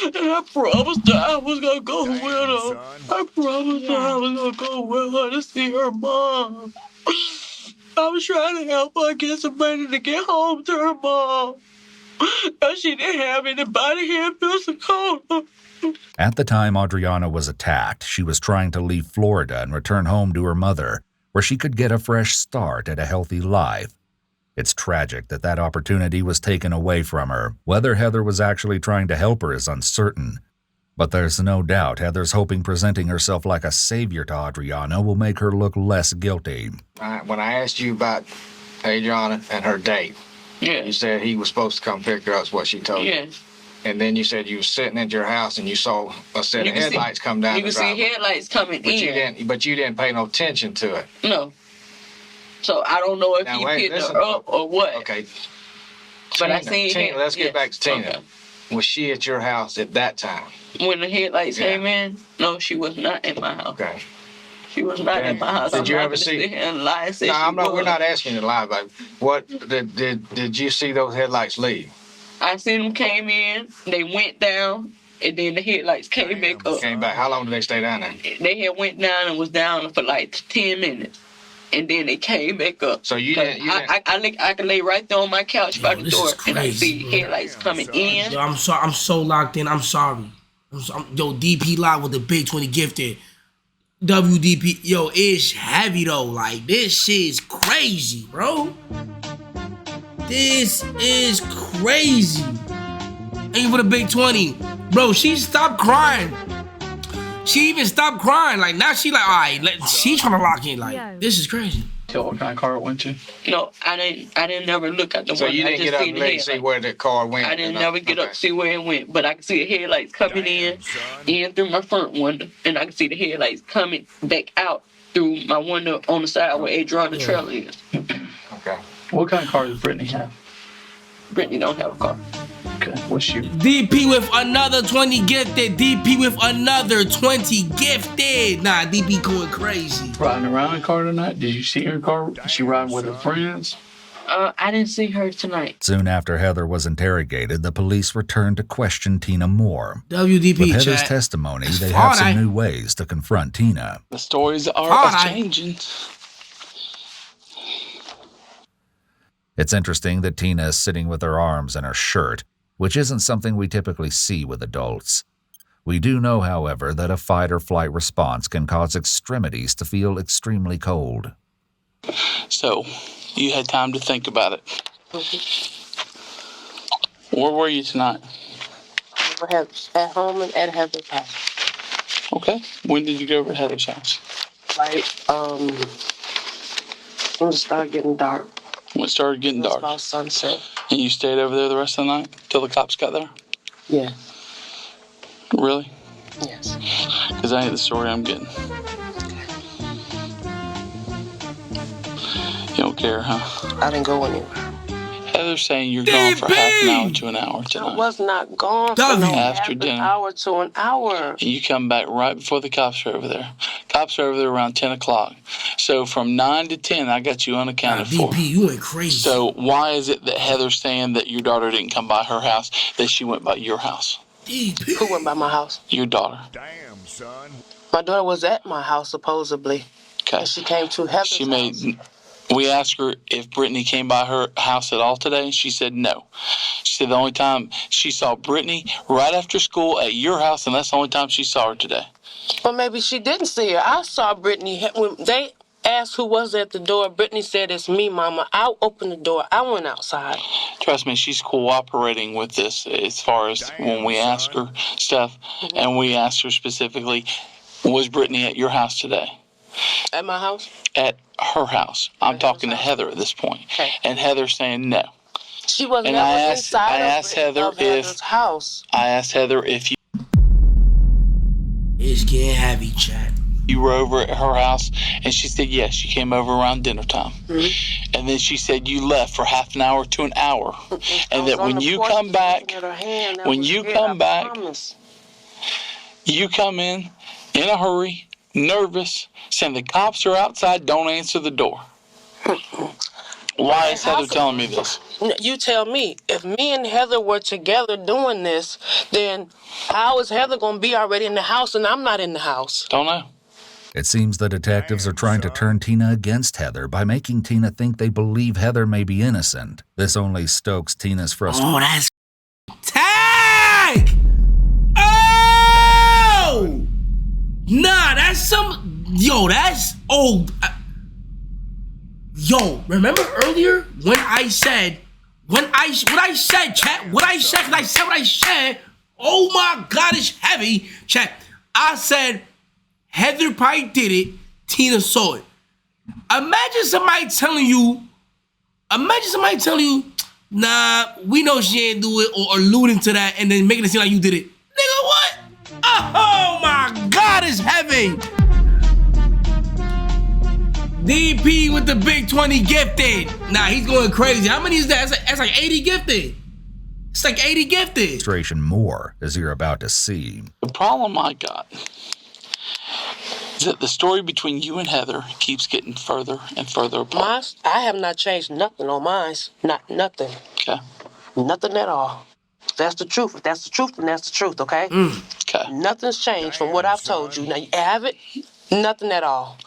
E: And I promised her I was gonna go with her. I promised her I was gonna go with her to see her mom. I was trying to help her get some money to get home to her mom. Because she didn't have anybody here in Pensacola.
F: At the time Adriana was attacked, she was trying to leave Florida and return home to her mother, where she could get a fresh start at a healthy life. It's tragic that that opportunity was taken away from her. Whether Heather was actually trying to help her is uncertain. But there's no doubt Heather's hoping presenting herself like a savior to Adriana will make her look less guilty.
J: When I asked you about Adriana and her date, you said he was supposed to come pick her up, is what she told you.
E: Yes.
J: And then you said you were sitting at your house and you saw a set of headlights come down the driveway.
E: You can see headlights coming in.
J: But you didn't pay no attention to it.
E: No. So I don't know if he picked her up or what.
J: Okay.
E: But I seen
J: Tina, let's get back to Tina.
E: Okay.
J: Was she at your house at that time?
E: When the headlights came in? No, she was not at my house.
J: Okay.
E: She was not at my house.
J: Did you ever see? We're not asking you to lie about it. What did you see those headlights leave?
E: I seen them came in, they went down, and then the headlights came back up.
J: Came back. How long did they stay down there?
E: They had went down and was down for like 10 minutes. And then they came back up.
J: So you didn't.
E: I could lay right there on my couch by the door and I see headlights coming in.
A: Yo, I'm sorry. I'm so locked in. I'm sorry. Yo, DP live with the big 20 gifted. WDP, yo, it's heavy though. Like, this shit is crazy, bro. This is crazy. Ain't for the big 20. Bro, she stopped crying. She even stopped crying. Like, now she like, all right, she trying to lock in. Like, this is crazy.
P: Tell what kind of car it went to?
E: No, I didn't never look at the one.
J: So you didn't get up and see where the car went?
E: I didn't never get up to see where it went, but I could see the headlights coming in through my front window, and I could see the headlights coming back out through my window on the side where Adriana trailer is.
J: Okay.
P: What kind of car does Britney have?
E: Britney don't have a car.
P: Okay, what's she?
A: DP with another 20 gifted. DP with another 20 gifted. Nah, DP going crazy.
P: Riding around in a car tonight? Did you see her car? Is she riding with her friends?
N: I didn't see her tonight.
F: Soon after Heather was interrogated, the police returned to question Tina more.
A: WDP,
F: With Heather's
A: chat.
F: testimony, they have some new ways to confront Tina.
P: The stories are changing.
F: It's interesting that Tina is sitting with her arms in her shirt, which isn't something we typically see with adults. We do know, however, that a fight or flight response can cause extremities to feel extremely cold.
P: So, you had time to think about it. Where were you tonight?
E: At home and at Heather's house.
P: Okay. When did you go over to Heather's house?
E: Like, when it started getting dark.
P: When it started getting dark?
E: About sunset.
P: And you stayed over there the rest of the night? Till the cops got there?
E: Yeah.
P: Really?
E: Yes.
P: Because that ain't the story I'm getting. You don't care, huh?
E: I didn't go anywhere.
P: Heather's saying you're gone for half an hour to an hour tonight.
E: I was not gone for no
P: After
E: half
P: dinner.
E: an hour to an hour.
P: And you come back right before the cops are over there. Cops are over there around 10 o'clock. So from 9 to 10, I got you unaccounted for.
A: DP, you went crazy.
P: So why is it that Heather's saying that your daughter didn't come by her house, that she went by your house?
A: DP.
E: Who went by my house?
P: Your daughter.
K: Damn, son.
E: My daughter was at my house, supposedly.
P: Okay.
E: And she came to Heather's house.
P: We asked her if Britney came by her house at all today. She said no. She said the only time she saw Britney right after school at your house, and that's the only time she saw her today.
E: Well, maybe she didn't see her. I saw Britney. When they asked who was at the door, Britney said, "It's me, Mama." I opened the door. I went outside.
P: Trust me, she's cooperating with this as far as when we ask her stuff, and we asked her specifically, was Britney at your house today?
E: At my house?
P: At her house. I'm talking to Heather at this point.
E: Okay.
P: And Heather's saying no.
E: She was
P: And
E: never inside of Heather's house.
P: I asked Heather if you...
A: It's getting heavy, chat.
P: You were over at her house, and she said yes, she came over around dinner time. Mm-hmm. And then she said you left for half an hour to an hour. And that when you come back, you come in a hurry, nervous, saying the cops are outside, don't answer the door. Why is Heather telling me this?
E: You tell me. If me and Heather were together doing this, then how is Heather going to be already in the house and I'm not in the house?
P: Don't know.
F: It seems the detectives are trying to turn Tina against Heather by making Tina think they believe Heather may be innocent. This only stokes Tina's frustration.
A: Oh, that's tag! Oh! Nah, that's some... Yo, that's old. Yo, remember earlier when I said... What I said, chat? What I said, because I said what I said. Oh my God, it's heavy. Chat, I said... Heather probably did it. Tina saw it. Imagine somebody telling you, nah, we know she ain't do it, or alluding to that, and then making it seem like you did it. Nigga, what? Oh my God, it's heavy. DP with the big 20 gifted. Nah, he's going crazy. How many is that? That's like 80 gifted. It's like 80 gifted.
F: Frustration more, as you're about to see.
P: The problem I got is that the story between you and Heather keeps getting further and further apart.
E: I have not changed nothing on mine. Not nothing.
P: Okay.
E: Nothing at all. That's the truth. If that's the truth, then that's the truth, okay?
P: Okay.
E: Nothing's changed from what I've told you. Now, you have it? Nothing at all.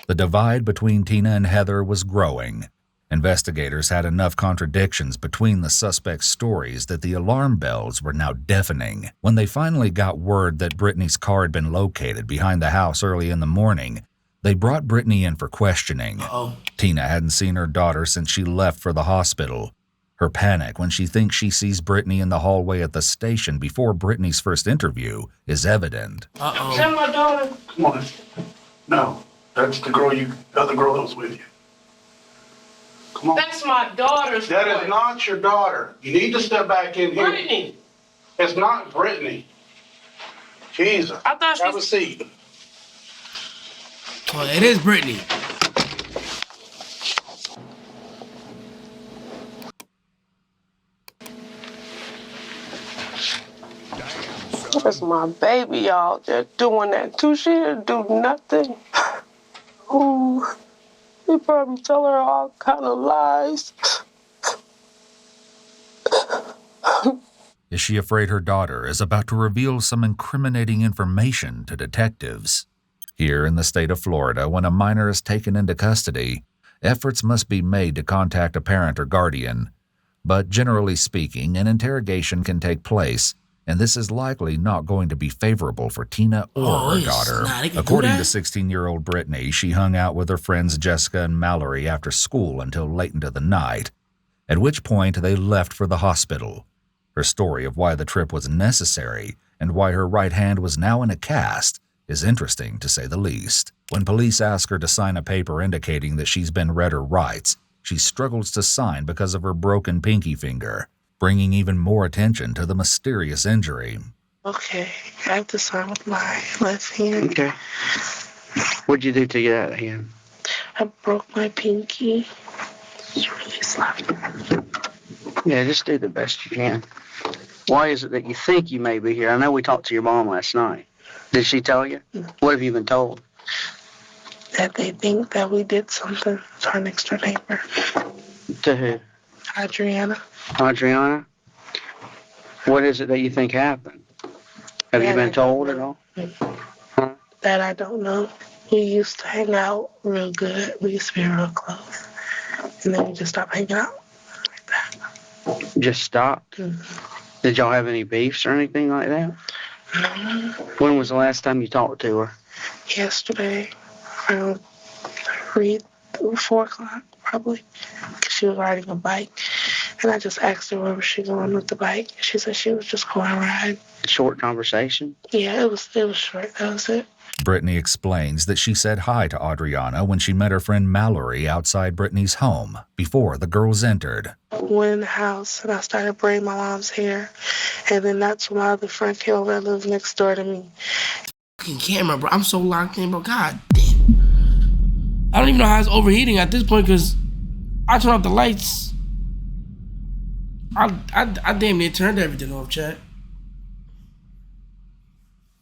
F: The divide between Tina and Heather was growing. Investigators had enough contradictions between the suspects' stories that the alarm bells were now deafening. When they finally got word that Britney's car had been located behind the house early in the morning, they brought Britney in for questioning. Tina hadn't seen her daughter since she left for the hospital. Her panic when she thinks she sees Britney in the hallway at the station before Britney's first interview is evident.
E: Is that my daughter?
O: Come on. No, that's the other girl that was with you. Come on.
E: That's my daughter's
O: That
E: voice.
O: is not your daughter. You need to step back in here.
E: Britney.
O: It's not Britney. Jesus.
E: I thought
O: Have a seat.
A: Oh, it is Britney.
E: That's my baby, y'all. They're doing that too. She didn't do nothing. Ooh. He probably tell her all kind of lies.
F: Is she afraid her daughter is about to reveal some incriminating information to detectives? Here in the state of Florida, when a minor is taken into custody, efforts must be made to contact a parent or guardian. But generally speaking, an interrogation can take place, and this is likely not going to be favorable for Tina or her daughter. According to 16-year-old Britney, she hung out with her friends Jessica and Mallory after school until late into the night, at which point they left for the hospital. Her story of why the trip was necessary and why her right hand was now in a cast is interesting, to say the least. When police ask her to sign a paper indicating that she's been read her rights, she struggles to sign because of her broken pinky finger, bringing even more attention to the mysterious injury.
Q: Okay, I have to sign with my left hand.
R: Okay. What'd you do to get that hand?
Q: I broke my pinky. It's really sloppy.
R: Yeah, just do the best you can. Why is it that you think you may be here? I know we talked to your mom last night. Did she tell you? What have you been told?
Q: That they think that we did something to our next door neighbor.
R: To who?
Q: Adriana.
R: Adriana? What is it that you think happened? Have you been told at all? Huh?
Q: That I don't know. We used to hang out real good. We used to be real close. And then we just stopped hanging out like that.
R: Just stopped?
Q: Mm-hmm.
R: Did y'all have any beefs or anything like that?
Q: No.
R: When was the last time you talked to her?
Q: Yesterday, around 4 o'clock, probably. Because she was riding a bike. And I just asked her where was she going with the bike. She said she was just going to ride.
R: Short conversation?
Q: Yeah, it was short. That was it.
F: Britney explains that she said hi to Adriana when she met her friend Mallory outside Britney's home before the girls entered.
Q: Went in the house and I started braiding my mom's hair. And then that's when my other friend came over that lives next door to me.
A: Fucking camera, bro. I'm so locked in, bro. God damn. I don't even know how it's overheating at this point because I turned off the lights. I damn near turned everything off, chat.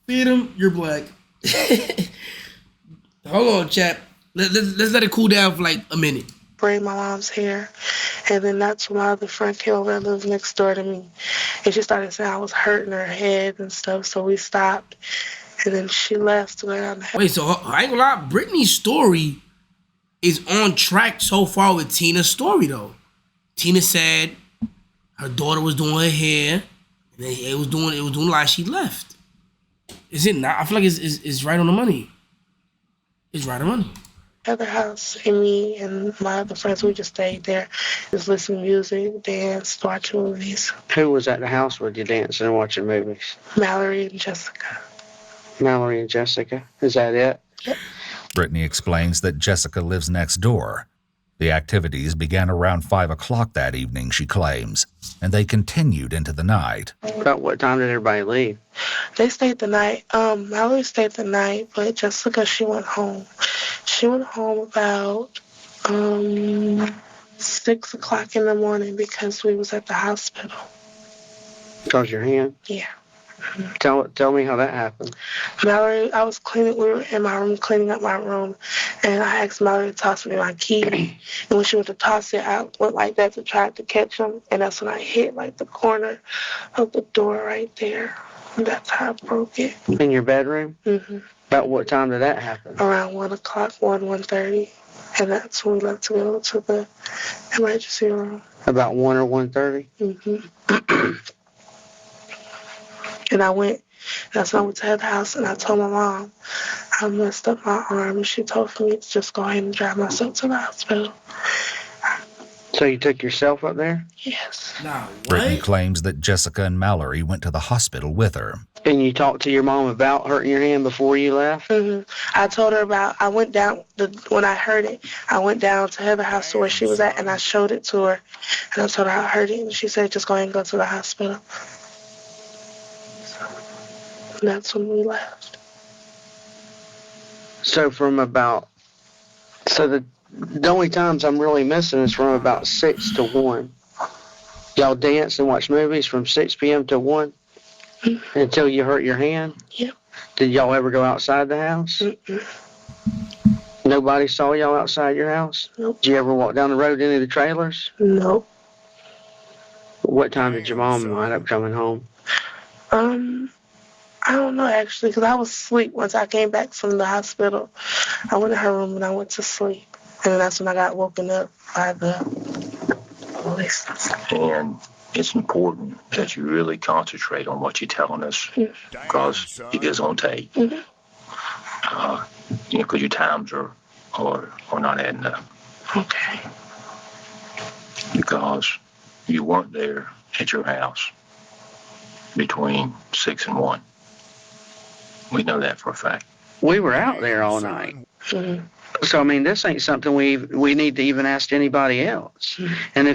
A: Feed him, you're black. Hold on, chat. Let's let it cool down for like a minute.
Q: Braid my mom's hair, and then that's when my other friend came over that lives next door to me, and she started saying I was hurting her head and stuff, so we stopped, and then she left.
A: Wait, so I ain't gonna lie, Britney's story is on track so far with Tina's story though. Tina said her daughter was doing her hair, and it was doing like she left. Is it not? I feel like it's right on the money. It's right on the money.
Q: Other house, and me and my other friends, we just stayed there, just listening to music, dance, watch movies.
R: Who was at the house with you dancing and watching movies?
Q: Mallory and Jessica.
R: Mallory and Jessica? Is that it?
Q: Yep.
F: Britney explains that Jessica lives next door. The activities began around 5 o'clock that evening, she claims, and they continued into the night.
R: About what time did everybody leave?
Q: They stayed the night. Mallory stayed the night, but Jessica, she went home. She went home about 6 o'clock in the morning because we was at the hospital.
R: Because your hand?
Q: Yeah.
R: Tell me how that happened.
Q: Mallory, we were in my room cleaning up my room, and I asked Mallory to toss me my key. And when she went to toss it, I went like that to try to catch him, and that's when I hit like the corner of the door right there. And that's how I broke it.
R: In your bedroom?
Q: Mm-hmm.
R: About what time did that happen?
Q: Around 1 o'clock, 1:30, and that's when we left to go to the emergency room.
R: About 1 or 1:30?
Q: Mm-hmm. And I went, that's when I went to the house, and I told my mom I messed up my arm, and she told me to just go ahead and drive myself to the hospital.
R: So you took yourself up there?
Q: Yes.
A: Nah,
F: Britney claims that Jessica and Mallory went to the hospital with her.
R: And you talked to your mom about hurting your hand before you left?
Q: Mm-hmm. I told her I went down, when I heard it, I went down to her house to where she was at, and I showed it to her, and I told her I heard it, and she said, just go ahead and go to the hospital. And that's when we left.
R: So the only times I'm really missing is from about 6 to 1. Y'all dance and watch movies from 6 p.m. to 1 until you hurt your hand?
Q: Yep.
R: Did y'all ever go outside the house?
Q: Mm-mm.
R: Nobody saw y'all outside your house?
Q: Nope.
R: Did you ever walk down the road to any of the trailers?
Q: Nope.
R: What time did your mom wind up coming home?
Q: I don't know actually, because I was asleep once I came back from the hospital. I went in her room and I went to sleep. And then that's when I got woken up by the police.
S: And it's important that you really concentrate on what you're telling us, because it is on tape. Because your times are not adding up.
Q: Okay.
S: Because you weren't there at your house between 6 and 1. We know that for a fact.
R: We were out there all night. So, I mean, this ain't something we need to even ask anybody else. And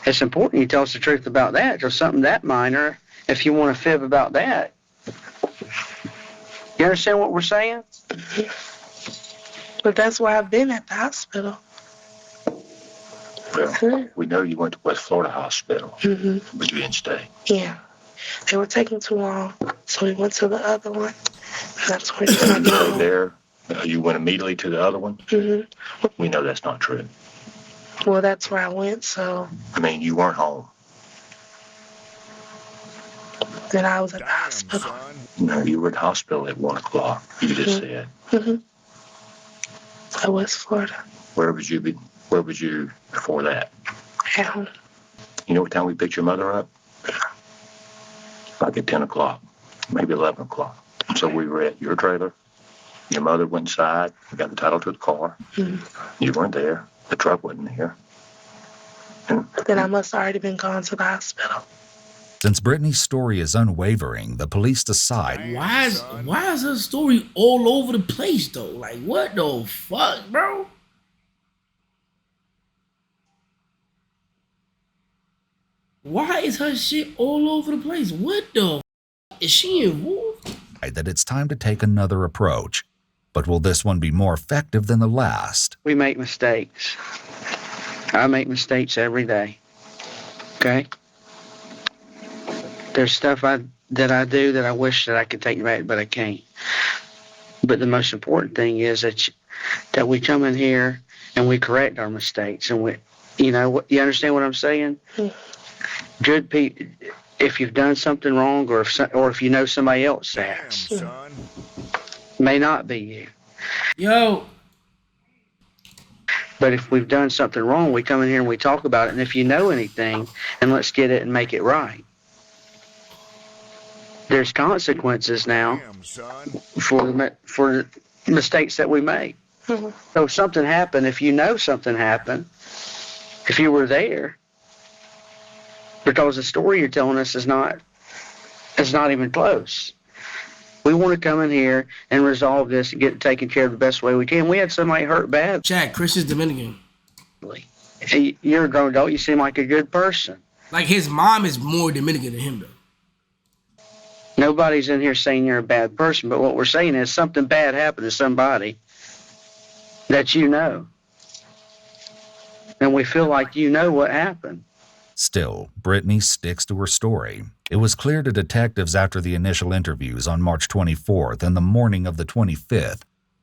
R: it's important you tell us the truth about that, or something that minor, if you want to fib about that. You understand what we're saying?
Q: But that's why I've been at the hospital.
S: Well, we know you went to West Florida Hospital, but you didn't stay.
Q: Yeah. They were taking too long, so we went to the other one. That's where you got
S: So there, you went immediately to the other one? We know that's not true.
Q: Well, that's where I went, so.
S: I mean, you weren't home.
Q: Then I was at the hospital.
S: No, you were at the hospital at 1 o'clock, you just said.
Q: At West Florida.
S: Where was you before that?
Q: At home.
S: You know what time we picked your mother up? Like at 10 o'clock, maybe 11 o'clock. So we were at your trailer. Your mother went inside. We got the title to the car. You weren't there. The truck wasn't there.
Q: Then I must have already been gone to the hospital.
F: Since Britney's story is unwavering, the police decide.
A: Why is her story all over the place though? Like, what the fuck, bro? Why is her shit all over the place? What the is she involved?
F: That it's time to take another approach. But will this one be more effective than the last?
R: We make mistakes. I make mistakes every day. Okay? There's stuff that I do that I wish that I could take back, but I can't. But the most important thing is that we come in here and we correct our mistakes. And you understand what I'm saying? Good people, if you've done something wrong, or if you know somebody else has, may not be you.
A: Yo.
R: But if we've done something wrong, we come in here and we talk about it. And if you know anything, and let's get it and make it right. There's consequences now for the mistakes that we make. So if something happened, if you know something happened, if you were there, because the story you're telling us is not even close. We want to come in here and resolve this and get it taken care of the best way we can. We had somebody hurt bad.
A: Chad, Chris is Dominican.
R: You're a grown adult. You seem like a good person.
A: Like, his mom is more Dominican than him, though.
R: Nobody's in here saying you're a bad person, but what we're saying is something bad happened to somebody that you know. And we feel like you know what happened.
F: Still, Britney sticks to her story. It was clear to detectives after the initial interviews on March 24th and the morning of the 25th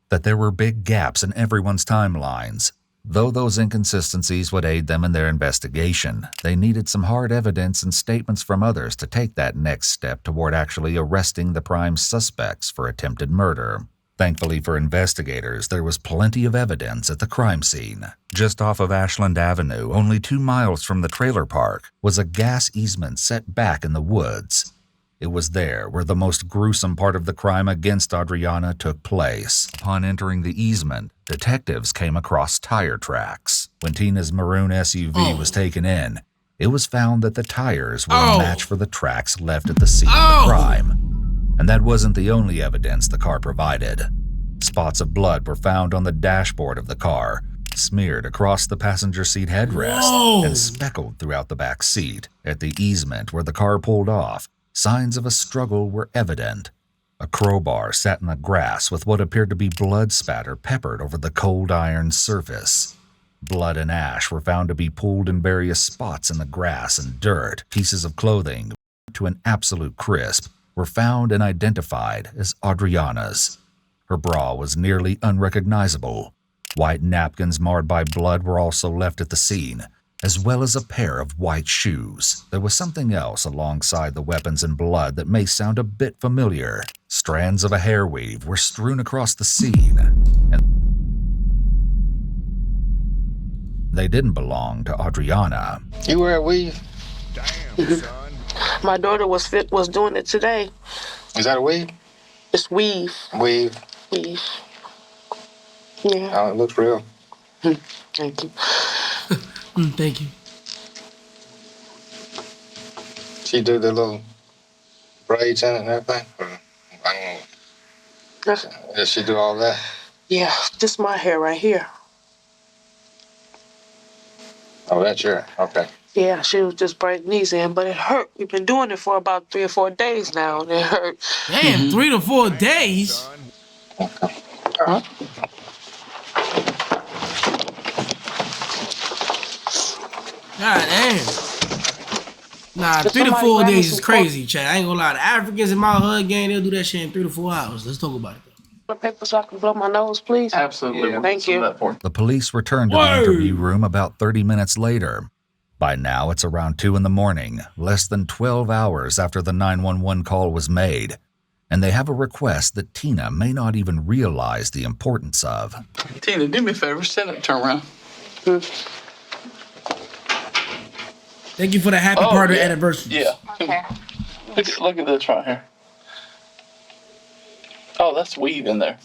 F: that there were big gaps in everyone's timelines. Though those inconsistencies would aid them in their investigation, they needed some hard evidence and statements from others to take that next step toward actually arresting the prime suspects for attempted murder. Thankfully for investigators, there was plenty of evidence at the crime scene. Just off of Ashland Avenue, only 2 miles from the trailer park, was a gas easement set back in the woods. It was there where the most gruesome part of the crime against Adriana took place. Upon entering the easement, detectives came across tire tracks. When Tina's maroon SUV was taken in, it was found that the tires were a match for the tracks left at the scene of the crime. And that wasn't the only evidence the car provided. Spots of blood were found on the dashboard of the car, smeared across the passenger seat headrest, and speckled throughout the back seat. At the easement where the car pulled off, signs of a struggle were evident. A crowbar sat in the grass with what appeared to be blood spatter peppered over the cold iron surface. Blood and ash were found to be pooled in various spots in the grass and dirt. Pieces of clothing, to an absolute crisp, were found and identified as Adriana's. Her bra was nearly unrecognizable. White napkins marred by blood were also left at the scene. as well as a pair of white shoes. There was something else alongside the weapons and blood that may sound a bit familiar. Strands of a hair weave were strewn across the scene, and they didn't belong to Adriana.
T: You wear a weave?
K: Damn, son.
E: My daughter was doing it today.
T: Is that a weave?
E: It's weave.
T: Weave.
E: Weave. Yeah.
T: Oh, it looks real.
E: Thank you.
A: Thank you.
T: She do the little braids in it and everything? Or, I don't know. Does she do all that?
E: Yeah, this my hair right here.
T: Oh, that's your, okay.
E: Yeah, she was just breaking these in, but it hurt. We've been doing it for about 3 or 4 days now, and it hurt.
A: Damn, 3 to 4 days?
E: Uh-huh.
A: God damn. Nah, 3 to 4 days is crazy, Chad. I ain't gonna lie. The Africans in my hood gang, they'll do that shit in 3 to 4 hours. Let's talk about it.
E: Paper so I can blow my nose, please?
D: Absolutely.
E: Yeah, thank you.
F: The police returned to the interview room about 30 minutes later. By now, it's around 2 in the morning, less than 12 hours after the 911 call was made, and they have a request that Tina may not even realize the importance of.
P: Tina, do me a favor, stand up, turn around.
A: Thank you for the happy part of anniversary.
P: Yeah. Okay. Look at this right here. Oh, that's weave in there.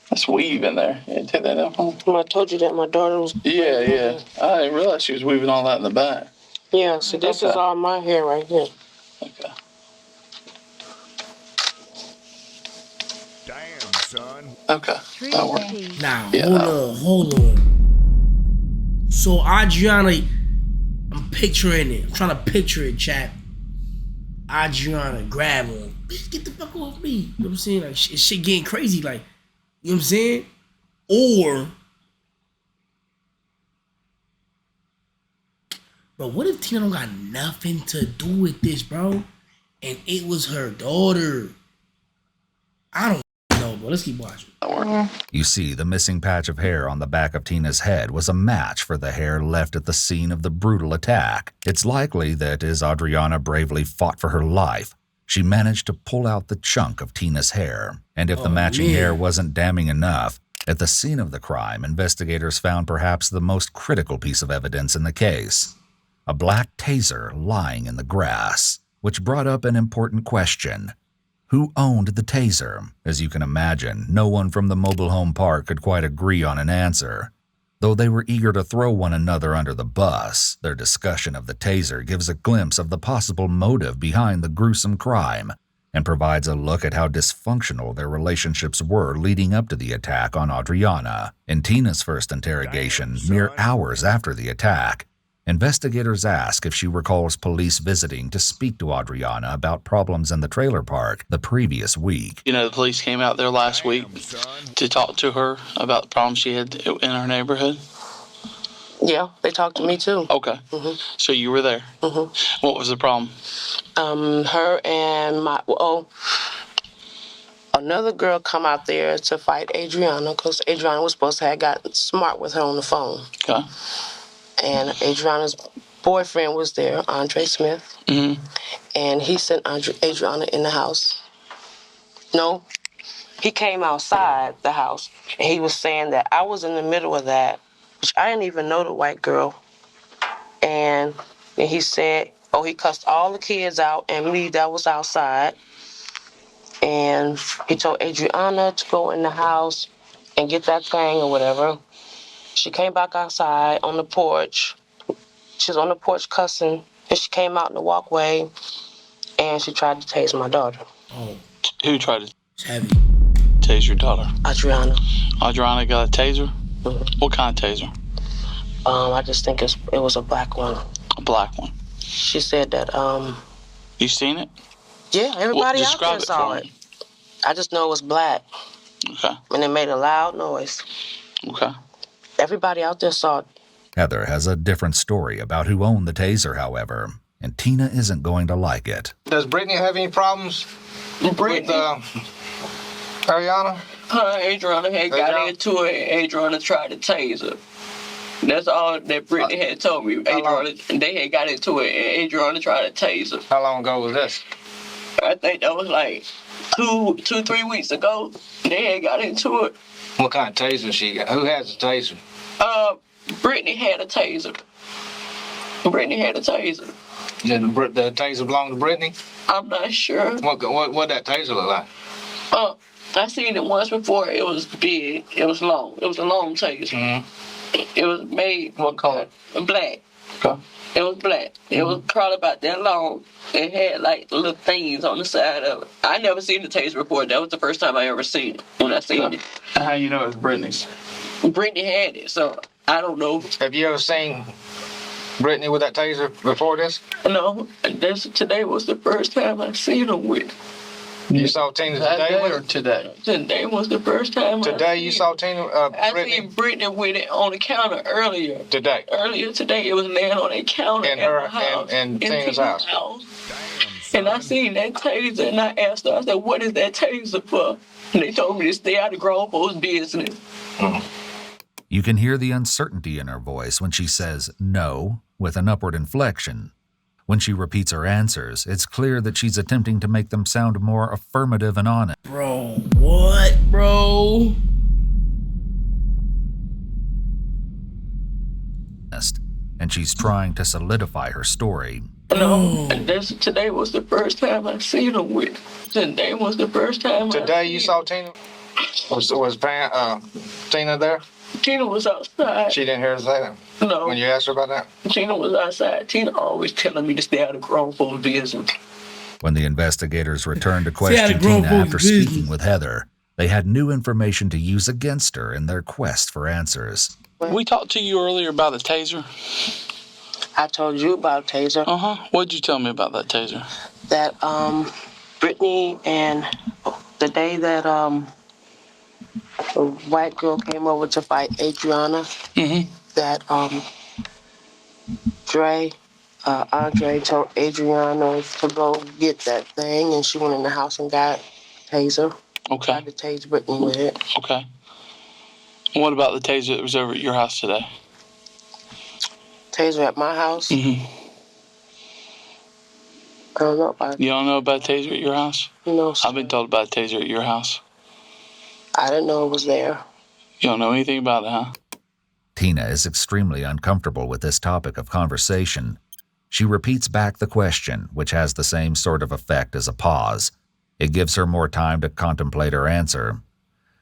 P: That's weave in there. Yeah, take that out.
E: I told you that my daughter was...
P: Yeah. I didn't realize she was weaving all that in the back.
E: Yeah, so this is all my hair right here.
P: Okay.
K: Damn, son.
P: Okay. That works.
A: Now,
P: Yeah,
A: hold on. So, Adriana, I'm picturing it. I'm trying to picture it, chat. Adriana, grab him. Bitch, get the fuck off me. You know what I'm saying? Like, shit getting crazy. Like, you know what I'm saying? Or, bro, what if Tina don't got nothing to do with this, bro? And it was her daughter. I don't know, but let's keep watching.
F: You see, the missing patch of hair on the back of Tina's head was a match for the hair left at the scene of the brutal attack. It's likely that as Adriana bravely fought for her life, she managed to pull out the chunk of Tina's hair. And if the matching hair wasn't damning enough, at the scene of the crime, investigators found perhaps the most critical piece of evidence in the case: a black taser lying in the grass, which brought up an important question. Who owned the taser? As you can imagine, no one from the mobile home park could quite agree on an answer. Though they were eager to throw one another under the bus, their discussion of the taser gives a glimpse of the possible motive behind the gruesome crime and provides a look at how dysfunctional their relationships were leading up to the attack on Adriana. In Tina's first interrogation, mere hours after the attack, investigators ask if she recalls police visiting to speak to Adriana about problems in the trailer park the previous week.
P: You know, the police came out there last week to talk to her about the problems she had in her neighborhood.
E: Yeah, they talked to me too.
P: Okay. So you were there. What was the problem?
E: Her and another girl come out there to fight Adriana because Adriana was supposed to have gotten smart with her on the phone.
P: Okay.
E: And Adriana's boyfriend was there, Andre Smith, and he sent Adriana in the house. No, he came outside the house, and he was saying that I was in the middle of that, which I didn't even know the white girl. And then he said, he cussed all the kids out and me that was outside. And he told Adriana to go in the house and get that thing or whatever. She came back outside on the porch. She was on the porch cussing. And she came out in the walkway and she tried to tase my daughter.
P: Who tried to
A: tase
P: your daughter?
E: Adriana.
P: Adriana got a taser? What kind of taser?
E: I just think it was a black one.
P: A black one.
E: She said that,
P: You seen it?
E: Yeah, everybody out there
P: Describe it
E: saw
P: for
E: it.
P: me.
E: I just know it was black.
P: Okay.
E: And it made a loud noise.
P: Okay.
E: Everybody out there saw it.
F: Heather has a different story about who owned the taser, however, and Tina isn't going to like it.
T: Does Britney have any problems with
E: Ariana?
N: Adriana had got into it and Adriana tried to tase her. That's all that Britney had told me. Adriana, they had got into it, and Adriana tried to tase her.
T: How long ago was this?
N: I think that was like 3 weeks ago. They had got into it.
T: What kind of taser she got? Who has a taser?
N: Britney had a taser.
T: Did the taser belong to Britney?
N: I'm not sure.
T: What that taser look like?
N: I seen it once before. It was big. It was long. It was a long taser.
T: Mm-hmm.
N: It was made.
T: What color?
N: Black.
T: Okay.
N: It was black. It was probably about that long. It had like little things on the side of it. I never seen the taser before. That was the first time I ever seen it. When I seen it.
T: How you know it's Britney's?
N: Britney had it, so I don't know.
T: Have you ever seen Britney with that taser before this?
N: No, today was the first time I seen her with it.
T: You saw Tina today with her?
N: Today? Today was the first time.
T: Today you saw Tina?
N: I seen Britney with it on the counter earlier.
T: Today?
N: Earlier today, it was laying on a counter
T: in
N: at
T: her
N: my house.
T: in Tina's house.
N: And I seen that taser, and I asked her, I said, "What is that taser for?" And they told me to stay out of grown folks' business.
F: You can hear the uncertainty in her voice when she says no with an upward inflection. When she repeats her answers, it's clear that she's attempting to make them sound more affirmative and honest.
A: Bro, what, bro?
F: And she's trying to solidify her story.
N: No, today was the first time I seen her with. Today was the first time.
T: Today you saw Tina? Was Tina there?
N: Tina was outside.
T: She didn't hear her say that?
N: No.
T: When you asked her about that?
N: Tina was outside. Tina always telling me to stay out of grown folks' business.
F: When the investigators returned to question Tina after speaking with Heather, they had new information to use against her in their quest for answers.
P: We talked to you earlier about the taser.
E: I told you about taser.
P: What'd you tell me about that taser?
E: That Britney and the day that a white girl came over to fight Adriana. That Andre told Adriana to go get that thing, and she went in the house and got a taser.
P: Okay.
E: Tried to tase Britney with it.
P: Okay. What about the taser that was over at your house today?
E: Taser at my house?
P: Mm-hmm.
E: I don't know about it.
P: You don't know about a taser at your house?
E: No, sir.
P: I've been told about a taser at your house.
E: I didn't know it was there.
P: You don't know anything about it, huh?
F: Tina is extremely uncomfortable with this topic of conversation. She repeats back the question, which has the same sort of effect as a pause. It gives her more time to contemplate her answer.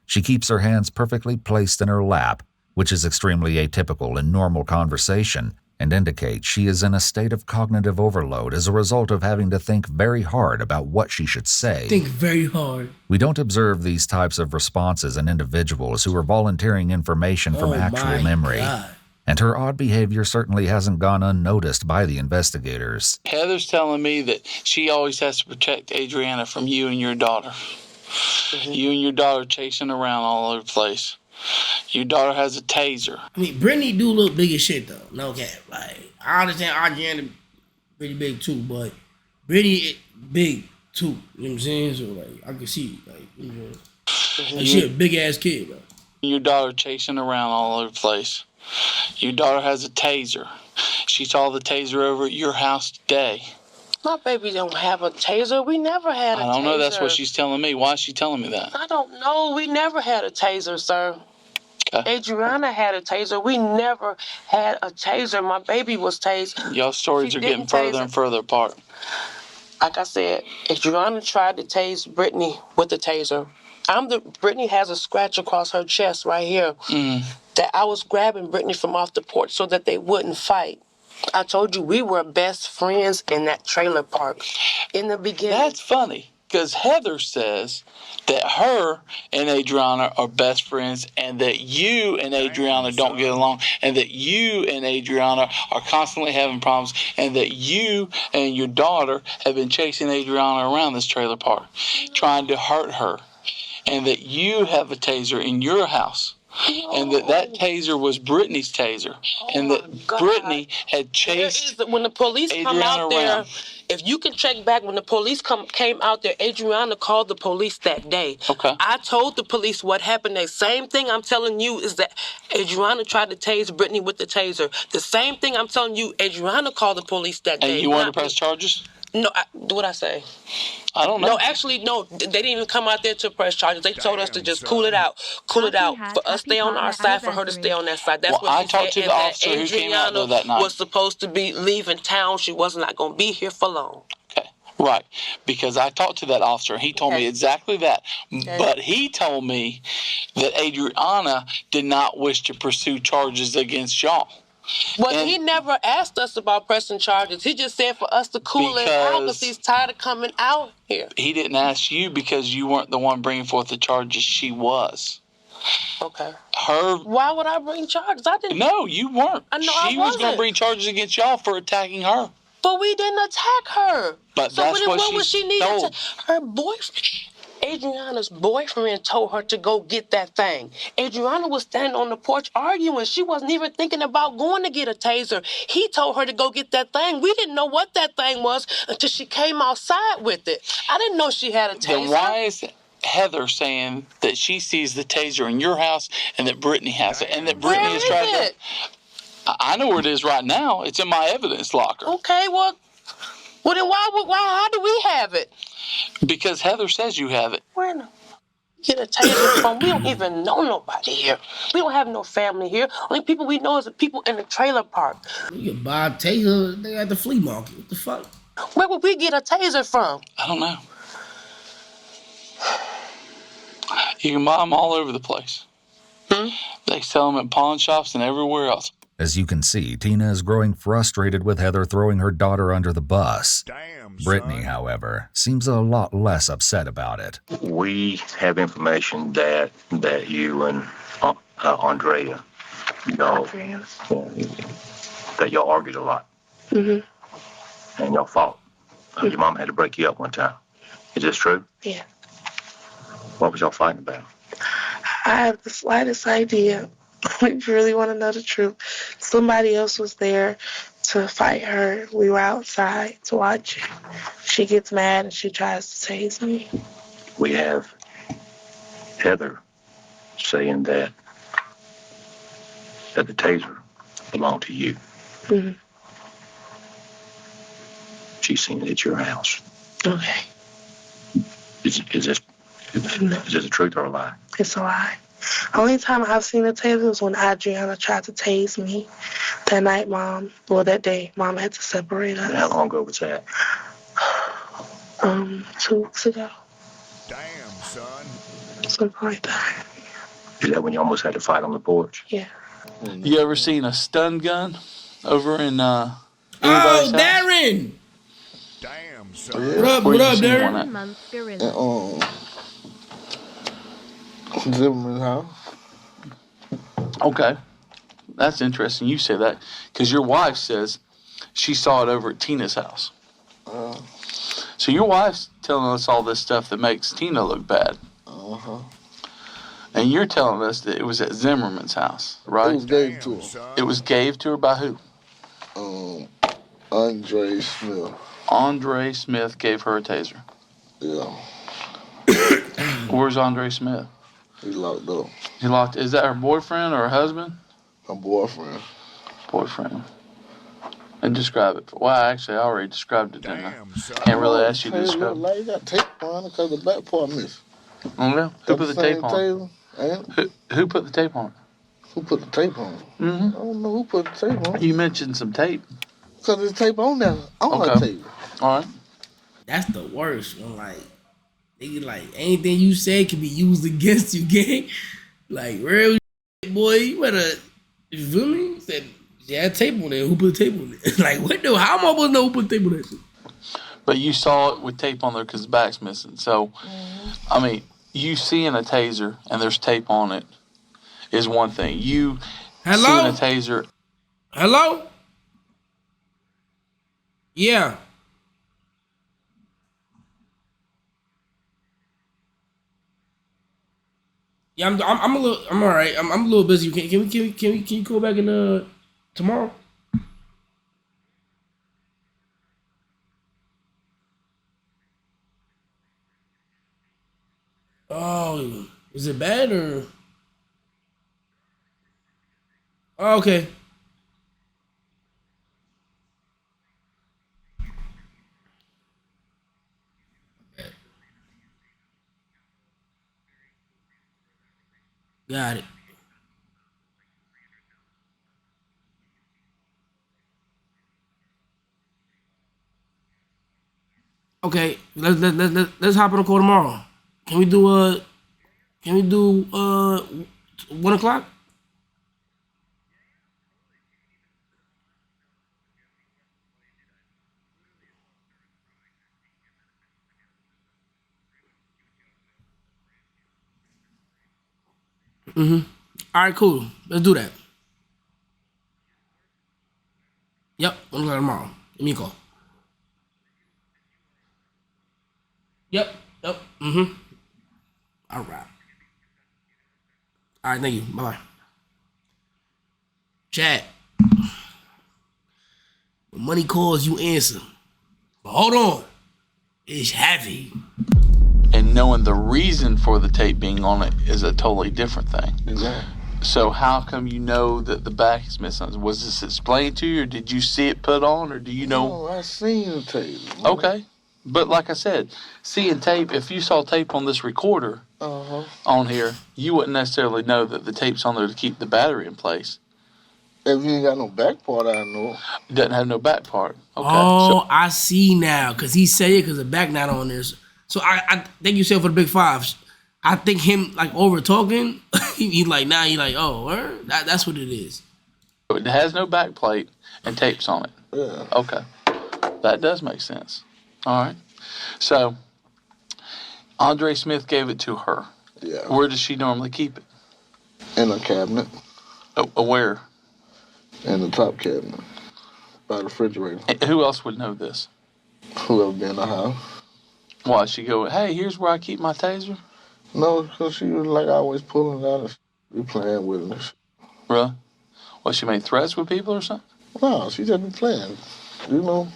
F: She keeps her hands perfectly placed in her lap, which is extremely atypical in normal conversation, and indicates she is in a state of cognitive overload as a result of having to think very hard about what she should say.
A: Think very hard.
F: We don't observe these types of responses in individuals who are volunteering information from actual memory.
A: God.
F: And her odd behavior certainly hasn't gone unnoticed by the investigators.
P: Heather's telling me that she always has to protect Adriana from you and your daughter. You and your daughter chasing around all over the place. Your daughter has a taser.
A: I mean, Britney do look big as shit, though. No cap. Like, I understand Adriana pretty big, too, but Britney big, too. You know what I'm saying? So, like, I can see, like, you know, like, she a big-ass kid, bro.
P: Your daughter chasing around all over the place. Your daughter has a taser. She saw the taser over at your house today.
E: My baby don't have a taser. We never had a taser.
P: I don't know. That's what she's telling me. Why is she telling me that?
E: I don't know. We never had a taser, sir. Okay. Adriana had a taser. We never had a taser. My baby was tased.
P: Y'all stories are getting further and further apart.
E: Like I said, Adriana tried to tase Britney with the taser. Britney has a scratch across her chest right here. That I was grabbing Britney from off the porch so that they wouldn't fight. I told you we were best friends in that trailer park in the beginning.
P: That's funny, because Heather says that her and Adriana are best friends and that you and Adriana don't get along and that you and Adriana are constantly having problems and that you and your daughter have been chasing Adriana around this trailer park, trying to hurt her, and that you have a taser in your house. and that taser was Britney's taser, and that Britney had chased
N: when the police come
P: Adriana
N: out there.
P: around.
N: If you can check back when the police came out there, Adriana called the police that day.
P: Okay.
N: I told the police what happened. The same thing I'm telling you is that Adriana tried to tase Britney with the taser. The same thing I'm telling you, Adriana called the police that day.
P: And you want to press charges?
N: No, what I say?
P: I don't know.
N: No, actually, no. They didn't even come out there to press charges. They told us to just cool it out, for us stay on our side, for her to stay on that side. That's what
P: I
N: she
P: talked
N: said.
P: to the
N: And
P: officer who came out there
N: Adriana
P: that night.
N: was supposed to be leaving town. She was not going to be here for long.
P: Okay, right. Because I talked to that officer, and he told me exactly that.
N: Okay.
P: But he told me that Adriana did not wish to pursue charges against y'all.
N: Well, he never asked us about pressing charges. He just said for us to cool it out because he's tired of coming out here.
P: He didn't ask you because you weren't the one bringing forth the charges. She was.
N: Okay.
P: Her.
N: Why would I bring charges? I didn't.
P: No, you weren't.
N: I know
P: she was going to bring charges against y'all for attacking her.
N: But we didn't attack her.
P: But
N: so
P: that's
N: what was she needing
P: told.
N: Her boyfriend. Adriana's boyfriend told her to go get that thing. Adriana was standing on the porch arguing. She wasn't even thinking about going to get a taser. He told her to go get that thing. We didn't know what that thing was until she came outside with it. I didn't know she had a taser.
P: Then why is Heather saying that she sees the taser in your house and that Britney has it? And that Britney has tried to... I know where it is right now. It's in my evidence locker.
N: Okay, well then how do we have it?
P: Because Heather says you have it.
N: Where in the get a taser from? We don't even know nobody here. We don't have no family here. Only people we know is the people in the trailer park.
A: You can buy a taser, they at the flea market. What the fuck?
N: Where would we get a taser from?
P: I don't know. You can buy them all over the place. They sell them at pawn shops and everywhere else.
F: As you can see, Tina is growing frustrated with Heather throwing her daughter under the bus. Brittany, however, seems a lot less upset about it.
S: We have information that you and Andrea, that y'all argued a lot. Mm-hmm. And y'all fought. Your mom had to break you up one time. Is this true?
Q: Yeah.
S: What was y'all fighting about?
Q: I have the slightest idea. If you really want to know the truth, somebody else was there to fight her. We were outside to watch it. She gets mad and she tries to tase me.
S: We have Heather saying that the taser belonged to you.
Q: Mm-hmm.
S: She's seen it at your house.
Q: Okay.
S: Is this the truth or a lie?
Q: It's a lie. Only time I've seen a taser was when Adriana tried to tase me. That night, that day, Mom had to separate us.
S: How long ago was that?
Q: 2 weeks ago.
K: Damn, son.
Q: Something like that.
S: Is that when you almost had to fight on the porch?
Q: Yeah.
P: You ever seen a stun gun over in
A: Oh,
P: anybody's house?
A: Darren!
K: Damn, son.
A: What up, Darren?
T: Zimmerman's house.
P: Okay. That's interesting you say that, because your wife says she saw it over at Tina's house. So your wife's telling us all this stuff that makes Tina look bad.
T: Uh-huh.
P: And you're telling us that it was at Zimmerman's house, right?
T: It was gave to her.
P: It was gave to her by who?
T: Andre Smith.
P: Andre Smith gave her a taser.
T: Yeah.
P: Where's Andre Smith?
T: He's locked up.
P: He locked. Is that her boyfriend or her husband?
T: Her boyfriend.
P: Boyfriend. And describe it. Well, actually, I already described it, didn't I? Can't really ask you to describe it.
T: Like you got tape on it because the back part missing.
P: Oh, yeah? Who put the tape on? Who put the tape on?
T: Who put the tape on?
P: Mm-hmm.
T: I don't know who put the tape on.
P: You mentioned some tape.
T: Because there's tape on there. On her tape.
P: All right.
A: That's the worst one. Like, nigga, like, anything you say can be used against you, gang. Like, real boy, you better, you feel me? Said, yeah, tape on there. Who put the tape on there? Like, what the, how am I supposed to know who put the tape on that shit?
P: But you saw it with tape on there because the back's missing. So, I mean, you seeing a taser and there's tape on it is one thing. You seeing a taser.
A: Hello? Yeah. Yeah, I'm all right. I'm a little busy. Can you call back in tomorrow? Oh, is it bad or? Oh, okay. Got it. Okay, let's hop on the call tomorrow. Can we do 1 o'clock? Mm-hmm. All right, cool. Let's do that. Yep, 1 o'clock tomorrow. Give me a call. Yep. Mm-hmm. All right. All right, thank you. Bye-bye. Chat. When money calls, you answer. But hold on. It's heavy.
P: And knowing the reason for the tape being on it is a totally different thing.
M: Exactly.
P: So how come you know that the back is missing? Was this explained to you, or did you see it put on, or do you know?
M: No, I seen the tape.
P: Okay. But like I said, seeing tape, if you saw tape on this recorder on here, you wouldn't necessarily know that the tape's on there to keep the battery in place.
M: If you ain't got no back part, I know.
P: It doesn't have no back part. Okay.
A: Oh,
P: So,
A: I see now. Because he said it because the back not on there. So I thank you, said for the big fives. I think him like over talking. He like now he like that's what it is.
P: it has no back plate and tape's on it.
M: Yeah.
P: Okay. That does make sense. All right. So Andre Smith gave it to her.
M: Yeah.
P: Where does she normally keep it?
M: In a cabinet.
P: Where?
M: In the top cabinet. By the refrigerator.
P: And who else would know this?
M: Whoever been in the house.
P: Why, she go, hey, here's where I keep my taser?
M: No, because she was like always pulling it out and be playing with it.
P: Really? Well, she made threats with people or something?
M: No, she just been playing. You know?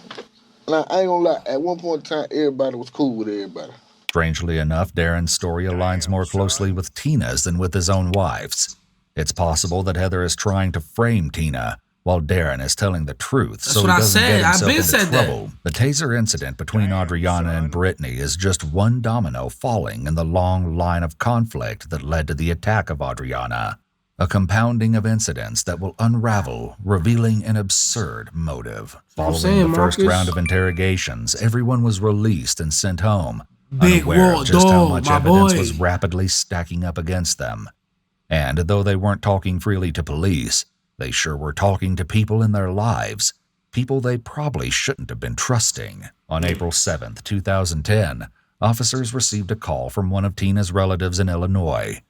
M: Now, I ain't gonna lie. At one point in time, everybody was cool with everybody.
F: Strangely enough, Darren's story aligns more closely with Tina's than with his own wife's. It's possible that Heather is trying to frame Tina, while Darren is telling the truth so he doesn't get himself into trouble. The taser incident between Adriana and Britney is just one domino falling in the long line of conflict that led to the attack of Adriana, a compounding of incidents that will unravel, revealing an absurd motive. Following the first round of interrogations, everyone was released and sent home, unaware of just how much evidence was rapidly stacking up against them. And though they weren't talking freely to police, they sure were talking to people in their lives, people they probably shouldn't have been trusting. On April 7th, 2010, officers received a call from one of Tina's relatives in Illinois.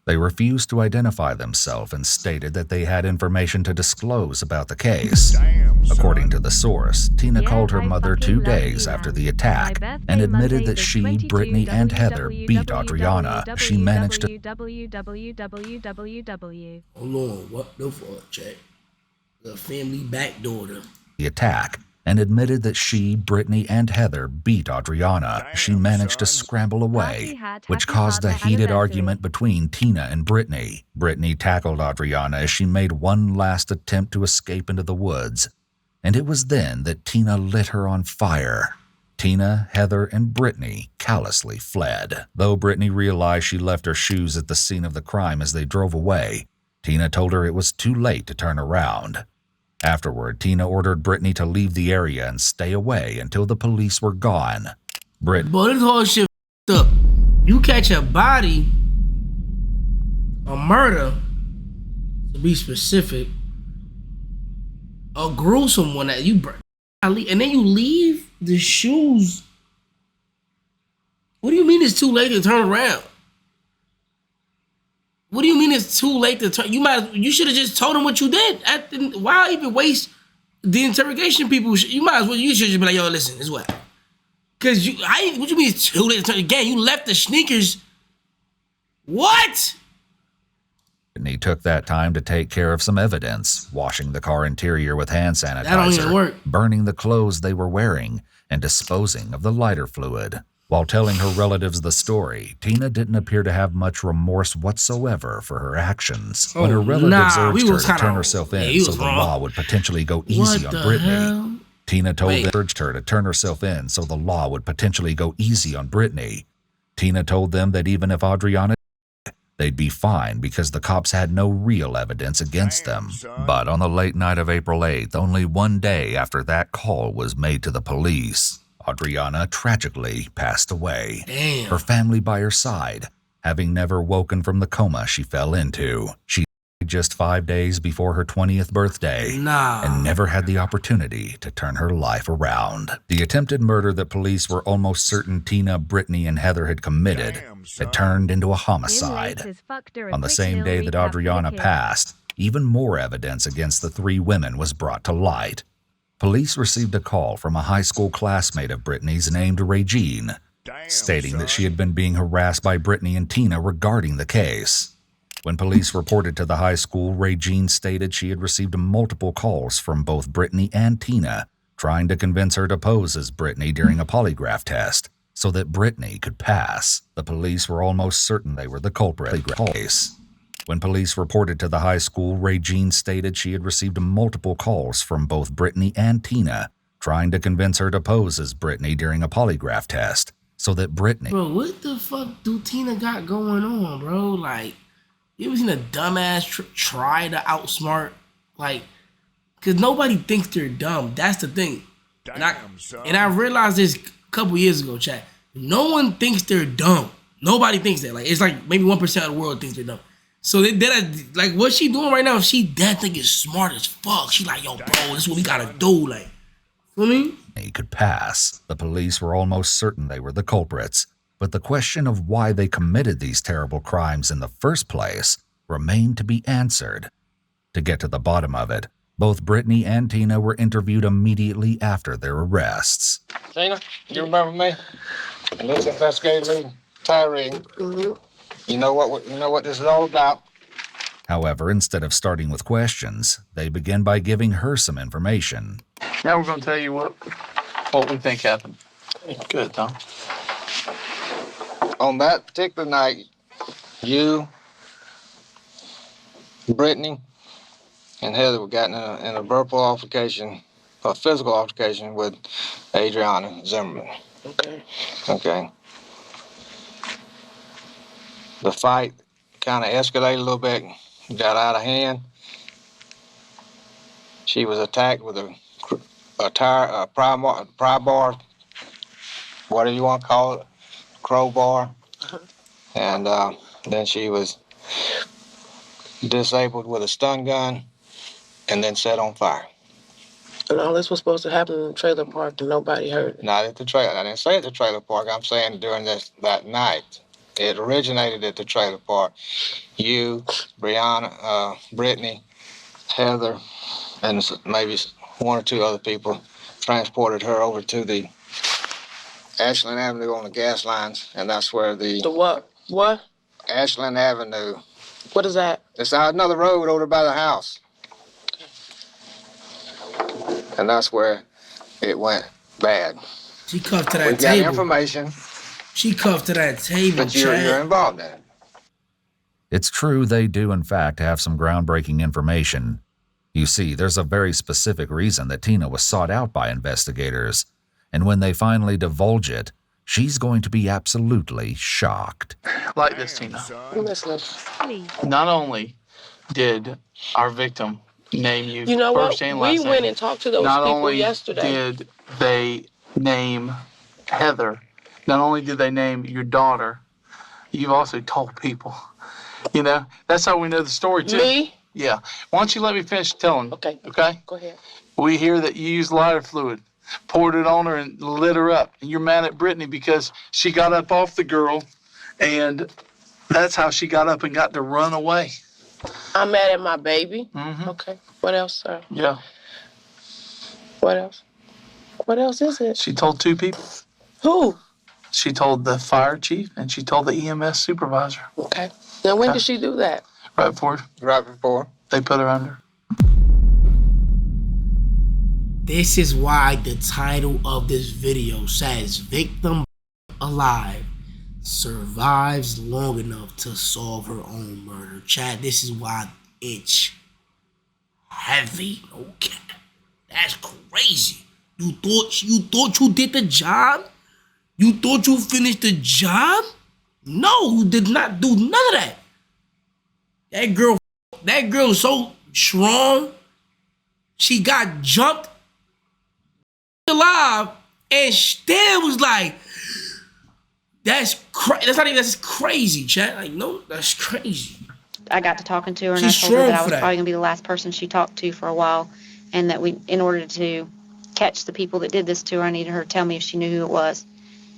F: They refused to identify themselves and stated that they had information to disclose about the case. According to the source, Tina called her mother 2 days after the attack and admitted that she, Britney, and Heather beat Adriana. She managed to...
A: Hold on, what the fuck, check? The family backdoorer.
F: The attack and admitted that she, Britney, and Heather beat Adriana. She managed to scramble away, which caused a heated argument between Tina and Britney. Britney tackled Adriana as she made one last attempt to escape into the woods, and it was then that Tina lit her on fire. Tina, Heather, and Britney callously fled. Though Britney realized she left her shoes at the scene of the crime as they drove away, Tina told her it was too late to turn around. Afterward, Tina ordered Britney to leave the area and stay away until the police were gone.
A: But this whole shit up. You catch a body, a murder, to be specific, a gruesome one that you and then you leave the shoes. What do you mean it's too late to turn around? What do you mean it's too late to turn? You should have just told them what you did. Why even waste the interrogation people? You should just be like, yo, listen, this is what. Because what you mean it's too late to turn? Again, you left the sneakers. What?
F: Britney took that time to take care of some evidence, washing the car interior with hand
A: That don't even
F: sanitizer,
A: work.
F: burning the clothes they were wearing, and disposing of the lighter fluid. While telling her relatives the story, Tina didn't appear to have much remorse whatsoever for her actions. When her relatives urged her to turn herself in so the law would potentially go easy on Britney, Tina told them urged her to turn herself in so the law would potentially go easy on Britney. Tina told them that even if Adriana they'd be fine because the cops had no real evidence against them. But on the late night of April 8th, only one day after that call was made to the police, Adriana tragically passed away.
A: Damn.
F: Her family by her side, having never woken from the coma she fell into. She died just 5 days before her 20th birthday and never had the opportunity to turn her life around. The attempted murder that police were almost certain Tina, Britney, and Heather had committed had turned into a homicide. On the same day that Adriana passed, even more evidence against the three women was brought to light. Police received a call from a high school classmate of Britney's named Regine, stating that she had been being harassed by Britney and Tina regarding the case. When police reported to the high school, Regine stated she had received multiple calls from both Britney and Tina, trying to convince her to pose as Britney during a polygraph test, so that Britney could pass. The police were almost certain they were the culprit. When police reported to the high school, Regine stated she had received multiple calls from both Britney and Tina, trying to convince her to pose as Britney during a polygraph test, so that Britney...
A: Bro, what the fuck do Tina got going on, bro? Like, you ever seen a dumbass try to outsmart? Like, because nobody thinks they're dumb. That's the thing. And I realized this a couple years ago, chat. No one thinks they're dumb. Nobody thinks that. Like, it's like maybe 1% of the world thinks they're dumb. So like what she doing right now, she that thing is smart as fuck. She like, yo, bro, this is what we gotta do. Like, you know what I mean?
F: He could pass. The police were almost certain they were the culprits, but the question of why they committed these terrible crimes in the first place remained to be answered. To get to the bottom of it, both Britney and Tina were interviewed immediately after their arrests.
T: Tina, you remember me? And this investigator, Tyree. Mm-hmm. You know what this is all about.
F: However, instead of starting with questions, they begin by giving her some information.
P: Now we're going to tell you what we think happened. Good, Tom.
T: On that particular night, you, Britney, and Heather were gotten in a verbal altercation, a physical altercation with Adriana Zimmerman. Okay. The fight kind of escalated a little bit, got out of hand. She was attacked with a pry bar, whatever you want to call it, crowbar. And then she was disabled with a stun gun and then set on fire.
E: And all this was supposed to happen in the trailer park and nobody heard it.
T: Not at the trailer. I didn't say at the trailer park. I'm saying during that night. It originated at the trailer park. You, Brianna, Britney, Heather, and maybe one or two other people transported her over to the Ashland Avenue on the gas lines, and that's where the
E: what? What?
T: Ashland Avenue.
E: What is that?
T: It's another road over by the house. And that's where it went bad.
A: She cuffed to that
T: we
A: table.
T: Got information.
A: She cuffed to that table,
T: but you're involved in it.
F: It's true they do in fact have some groundbreaking information. You see, there's a very specific reason that Tina was sought out by investigators, and when they finally divulge it, she's going to be absolutely shocked.
P: Like this, Tina.
E: Listen.
P: Not only did our victim name you,
E: you know
P: first
E: what?
P: and last
E: we went
P: name,
E: and talked to those
P: not
E: people
P: only
E: yesterday.
P: Did they name Heather, not only did they name your daughter, you've also told people. You know, that's how we know the story, too.
E: Me?
P: Yeah. Why don't you let me finish telling?
E: Okay.
P: Okay?
E: Go ahead.
P: We hear that you used lighter fluid, poured it on her and lit her up. And you're mad at Britney because she got up off the girl, and that's how she got up and got to run away.
E: I'm mad at my baby.
P: Mm-hmm.
E: Okay. What else, sir?
P: Yeah.
E: What else? What else is it?
P: She told two people.
E: Who?
P: She told the fire chief and she told the EMS supervisor.
E: Okay. Now, when did she do that?
P: Right before they put her under.
A: This is why the title of this video says victim alive survives long enough to solve her own murder. Chad, this is why it's heavy. Okay, that's crazy. You thought you did the job? You thought you finished the job? No, you did not do none of that. That girl so strong. She got jumped alive and still was like, that's crazy, chat. Like, no, that's crazy.
H: I got to talking to her and
A: She's
H: I told her that I
A: strong
H: was
A: for that.
H: probably gonna be the last person she talked to for a while, and that in order to catch the people that did this to her, I needed her to tell me if she knew who it was.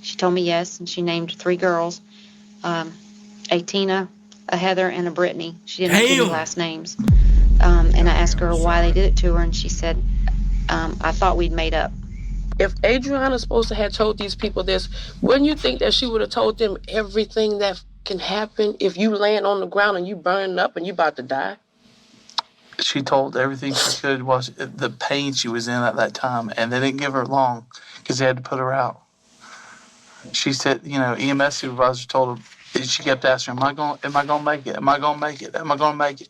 H: She told me yes, and she named 3 girls, a Tina, a Heather, and a Britney. She didn't give me last names. And I asked her why they did it to her, and she said, I thought we'd made up.
N: If Adriana's supposed to have told these people this, wouldn't you think that she would have told them everything that can happen if you laying on the ground and you burning up and you about to die?
P: She told everything she could was the pain she was in at that time, and they didn't give her long because they had to put her out. She said, EMS supervisor told her, she kept asking her, am I going to make it? Am I going to make it? Am I going to make it?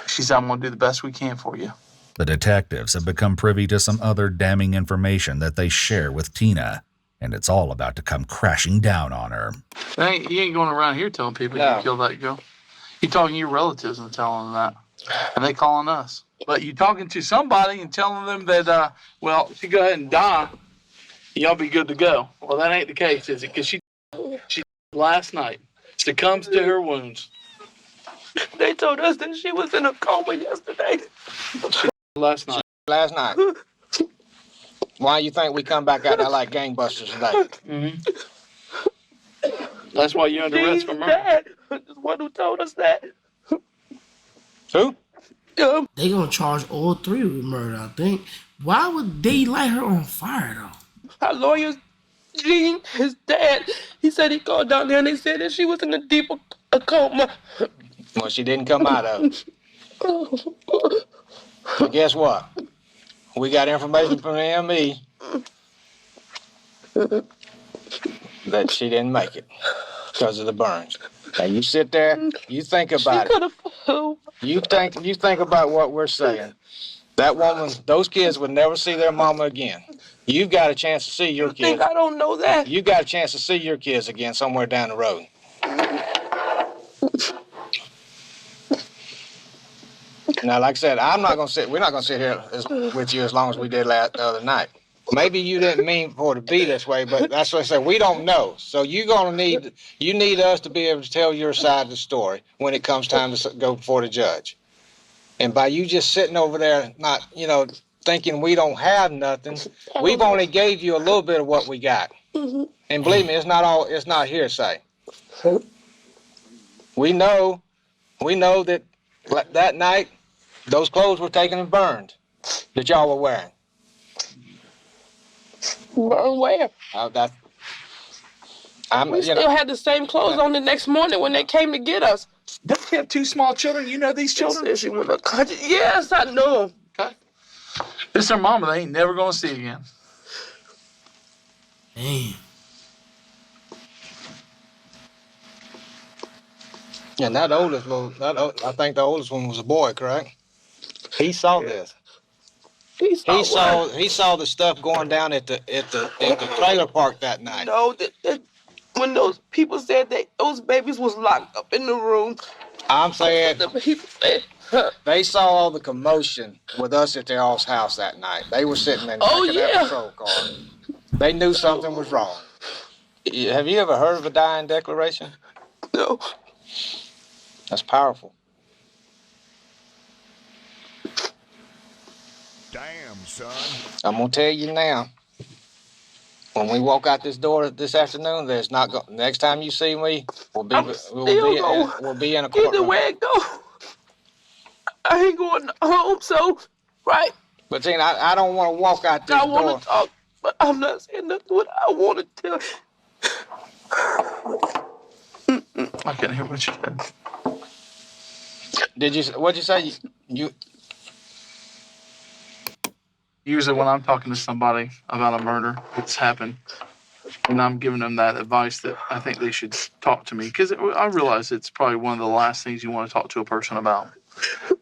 P: She said, I'm going to do the best we can for you.
F: The detectives have become privy to some other damning information that they share with Tina, and it's all about to come crashing down on her.
P: You ain't going around here telling people you killed that girl. You're talking to your relatives and telling them that, and they calling us. But you're talking to somebody and telling them that, if you go ahead and die, y'all be good to go. Well, that ain't the case, is it? Because she last night succumbs to her wounds.
N: They told us that she was in a coma yesterday.
P: Last night.
T: Why you think we come back out there like gangbusters today?
P: That's why you're under arrest for murder.
N: Dad, the one who told us that.
T: Who?
A: They gonna charge all 3 with murder, I think. Why would they light her on fire though?
N: Our lawyer, Gene, his dad, he said he called down there and they said that she was in a deep coma.
T: Well, she didn't come out of it. But guess what? We got information from the ME that she didn't make it because of the burns. Now you sit there, you think about it. You think about what we're saying. That woman, those kids would never see their mama again. You've got a chance to see your kids.
N: You think I don't know that?
T: You got a chance to see your kids again somewhere down the road. Now, like I said, we're not going to sit here with you as long as we did the other night. Maybe you didn't mean for it to be this way, but that's what I said. We don't know. So you need us to be able to tell your side of the story when it comes time to go before the judge. And by you just sitting over there, not, thinking we don't have nothing, we've only gave you a little bit of what we got. And believe me, it's not hearsay. We know that that night, those clothes were taken and burned that y'all were wearing.
N: Burn where?
T: We
N: still had the same clothes on the next morning when they came to get us.
P: Don't you have 2 small children? You know these children?
N: Yes, I know them.
P: Okay. This is her mama they ain't never going to see again.
A: Damn.
T: And that oldest I think the oldest one was a boy, correct? He saw this. He saw the stuff going down at the trailer park that night.
N: No, when those people said that those babies was locked up in the room.
T: I'm saying they saw all the commotion with us at their all's house that night. They were sitting in that patrol car. They knew something was wrong. Have you ever heard of a dying declaration?
N: No.
T: That's powerful.
K: Damn, son.
T: I'm gonna tell you now. When we walk out this door this afternoon, next time you see me, we'll be in a courtroom.
N: Either way it go, I ain't going home. So, right.
T: But Tina, I don't want to walk out this door.
N: I want to talk, but I'm not saying nothing what I want to tell.
P: I can't hear what you said.
T: What'd you say? You
P: Usually when I'm talking to somebody about a murder that's happened, and I'm giving them that advice that I think they should talk to me, because I realize it's probably one of the last things you want to talk to a person about.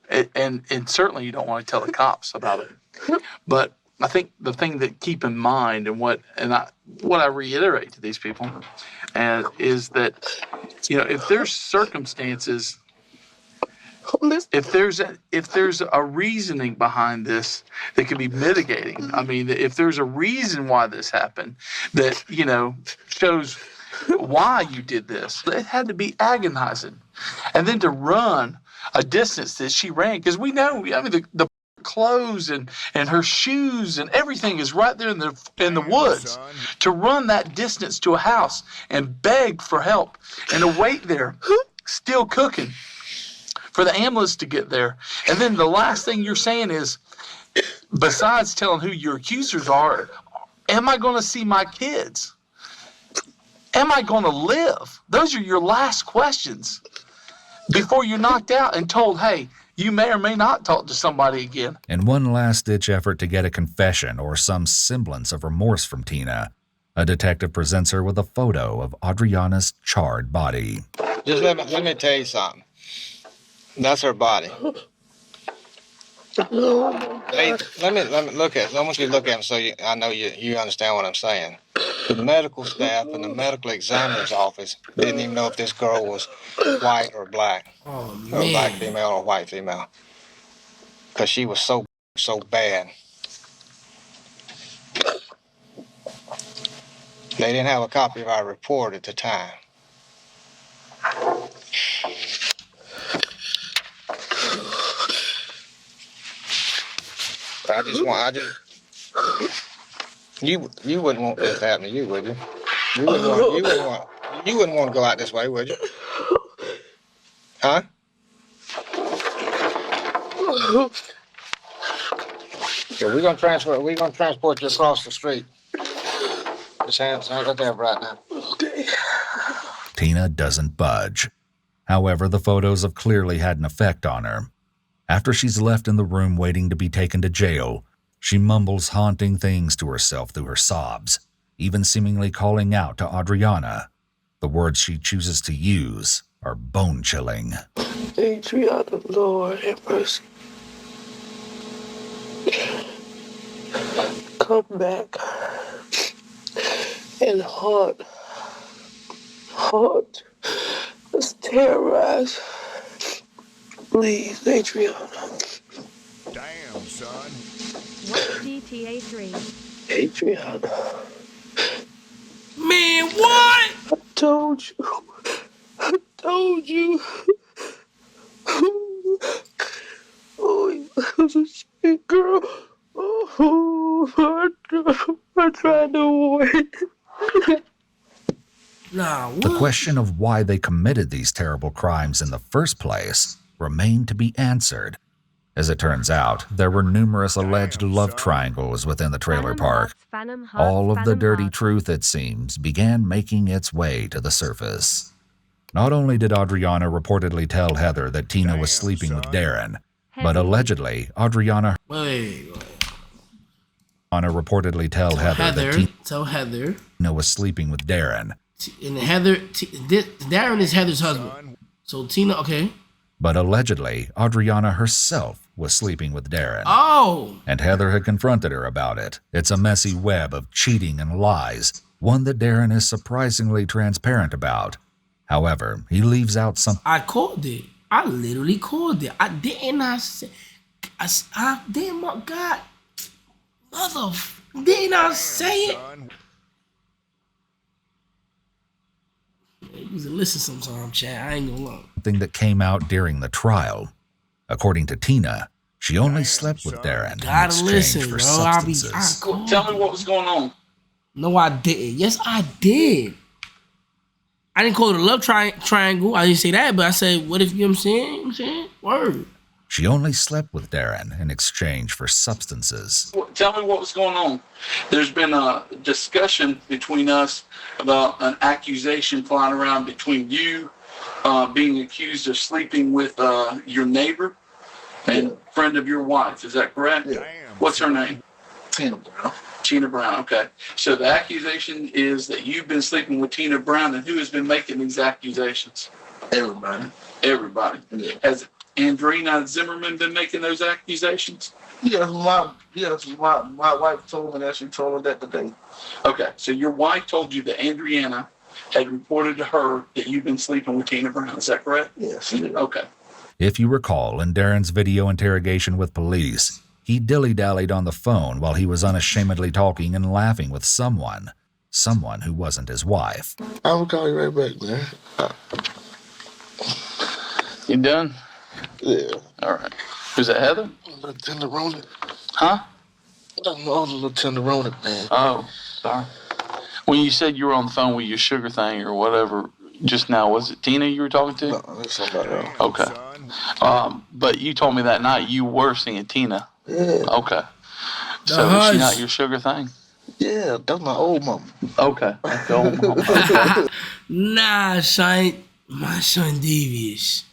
P: And certainly you don't want to tell the cops about it. But I think the thing that keep in mind and what I reiterate to these people is that, if there's circumstances, if there's a reasoning behind this that could be mitigating, I mean, if there's a reason why this happened that, shows why you did this, it had to be agonizing. And then to run a distance that she ran, because we know, I mean, the clothes and her shoes and everything is right there in the woods. To run that distance to a house and beg for help and to wait there, still cooking, for the ambulance to get there. And then the last thing you're saying is, besides telling who your accusers are, am I going to see my kids? Am I going to live? Those are your last questions before you're knocked out and told, hey, you may or may not talk to somebody again.
F: In one last-ditch effort to get a confession or some semblance of remorse from Tina, a detective presents her with a photo of Adriana's charred body.
T: just let me tell you something. That's her body. Hey, let me look at. I want you to look at him so I know you understand what I'm saying. The medical staff and the medical examiner's office didn't even know if this girl was white or black, or black female or white female, because she was so bad. They didn't have a copy of our report at the time. You wouldn't want this to happen to you, would you? You wouldn't want to go out this way, would you? Huh? So we're gonna transport you across the street. Just hands right there right now. Okay.
F: Tina doesn't budge. However, the photos have clearly had an effect on her. After she's left in the room waiting to be taken to jail, she mumbles haunting things to herself through her sobs, even seemingly calling out to Adriana. The words she chooses to use are bone-chilling.
E: Adriana, Lord have mercy. Come back and haunt us, terrorize. Please, Adriana.
K: Damn, son.
U: What's GTA 3?
E: Adriana.
A: Man, what?
E: I told you. Oh, you was a sweet girl. Oh, I tried to avoid.
F: The question of why they committed these terrible crimes in the first place remained to be answered. As it turns out, there were numerous alleged love triangles within the trailer park. All of the dirty truth, it seems, began making its way to the surface. Not only did Adriana reportedly tell Heather that Tina was sleeping with Darren, but allegedly Adriana reportedly tell Heather that Tina was sleeping with Darren.
A: And Darren is Heather's husband. So Tina, okay.
F: But allegedly, Adriana herself was sleeping with Darren.
A: Oh!
F: And Heather had confronted her about it. It's a messy web of cheating and lies, one that Darren is surprisingly transparent about. However, he leaves out some...
A: I called it. I literally called it. I didn't say... I didn't, my God. Didn't I say it? You can listen sometime, Chad. I ain't gonna lie.
F: Something that came out during the trial. According to Tina, she only slept with Darren in exchange for substances.
D: Tell me what was going on.
A: No, I didn't. Yes, I did. I didn't call it a love triangle. I didn't say that, but I said, what if, you know what I'm saying? Word.
F: She only slept with Darren in exchange for substances.
D: Tell me what was going on. There's been a discussion between us about an accusation flying around between you being accused of sleeping with your neighbor and friend of your wife. Is that correct?
M: Yeah.
D: What's her name?
M: Tina Brown.
D: Tina Brown. Okay. So the accusation is that you've been sleeping with Tina Brown, and who has been making these accusations?
M: Everybody.
D: Everybody.
M: Yeah.
D: Has Andrina Zimmerman been making those accusations?
M: Yes, my wife told me that. She told me that today.
D: Okay. So your wife told you that Andriana had reported to her that you've been sleeping with Tina Brown. Is that correct?
M: Yes.
D: Okay.
F: If you recall, in Darren's video interrogation with police, he dilly-dallied on the phone while he was unashamedly talking and laughing with someone who wasn't his wife.
M: I will call you right back, man.
P: You done?
M: Yeah.
P: All right. Who's that, Heather?
M: Lieutenant
P: Huh?
M: No, Lieutenant Ronan, man.
P: Oh, sorry. When you said you were on the phone with your sugar thing or whatever just now, was it Tina you were talking to?
M: No, that's somebody else.
P: Okay. But you told me that night you were seeing Tina.
M: Yeah.
P: Okay. So is she not your sugar thing?
M: Yeah, that's my old mama.
P: Okay. That's the old mama.
A: Nah, son. My son devious.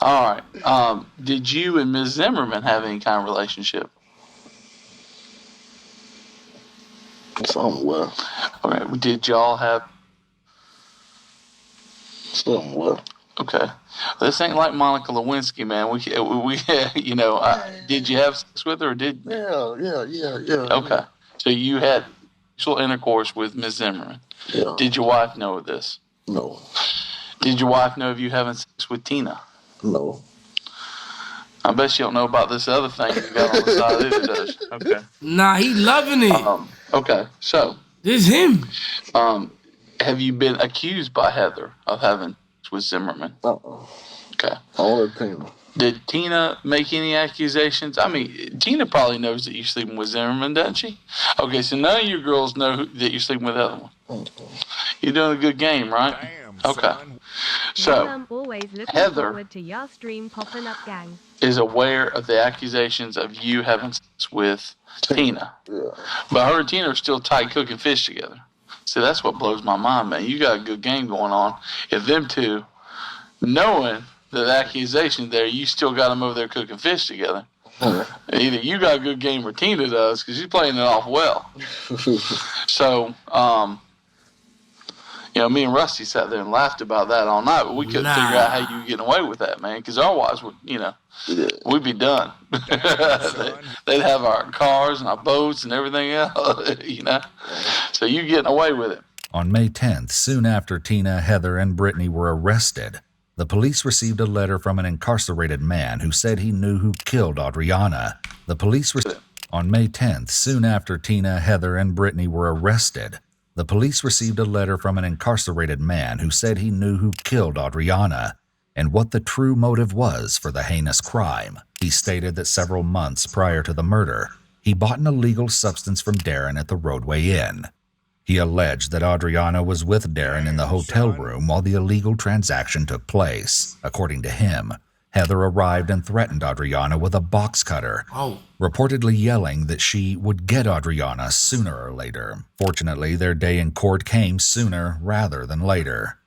P: All right. Did you and Ms. Zimmerman have any kind of relationship?
M: Somewhere.
P: Okay. Did y'all have?
M: Somewhere.
P: Okay. This ain't like Monica Lewinsky, man. We you know, did you have sex with her or did?
M: Yeah.
P: Okay. So you had sexual intercourse with Ms. Zimmerman.
M: Yeah.
P: Did your wife know of this?
M: No.
P: Did your wife know of you having sex with Tina?
M: No.
P: I bet she don't know about this other thing you got on the side either, does she? Okay.
A: Nah, he loving it.
P: Okay. So
A: this him.
P: Have you been accused by Heather of having sex with Zimmerman? Okay.
M: Only Tina.
P: Did Tina make any accusations? I mean, Tina probably knows that you're sleeping with Zimmerman, doesn't she? Okay, so none of you girls know that you're sleeping with the other one. You're doing a good game, right? Okay. So, Heather
U: to your stream popping up, gang.
P: is aware of the accusations of you having sex with Tina.
M: Yeah.
P: But her and Tina are still tight cooking fish together. See, that's what blows my mind, man. You got a good game going on. If them two, knowing the accusation there, you still got them over there cooking fish together. Either you got a good game or Tina does, because you're playing it off well. So, you know, me and Rusty sat there and laughed about that all night, but we couldn't figure out how you were getting away with that, man, because our wives would, you know, we'd be done. They'd have our cars and our boats and everything else, you know. So you getting away with it.
F: On May 10th, soon after Tina, Heather, and Britney were arrested, the police received a letter from an incarcerated man who said he knew who killed Adriana. On May 10th, soon after Tina, Heather, and Britney were arrested, the police received a letter from an incarcerated man who said he knew who killed Adriana and what the true motive was for the heinous crime. He stated that several months prior to the murder, he bought an illegal substance from Darren at the Roadway Inn. He alleged that Adriana was with Darren in the hotel room while the illegal transaction took place. According to him, Heather arrived and threatened Adriana with a box cutter, reportedly yelling that she would get Adriana sooner or later. Fortunately, their day in court came sooner rather than later.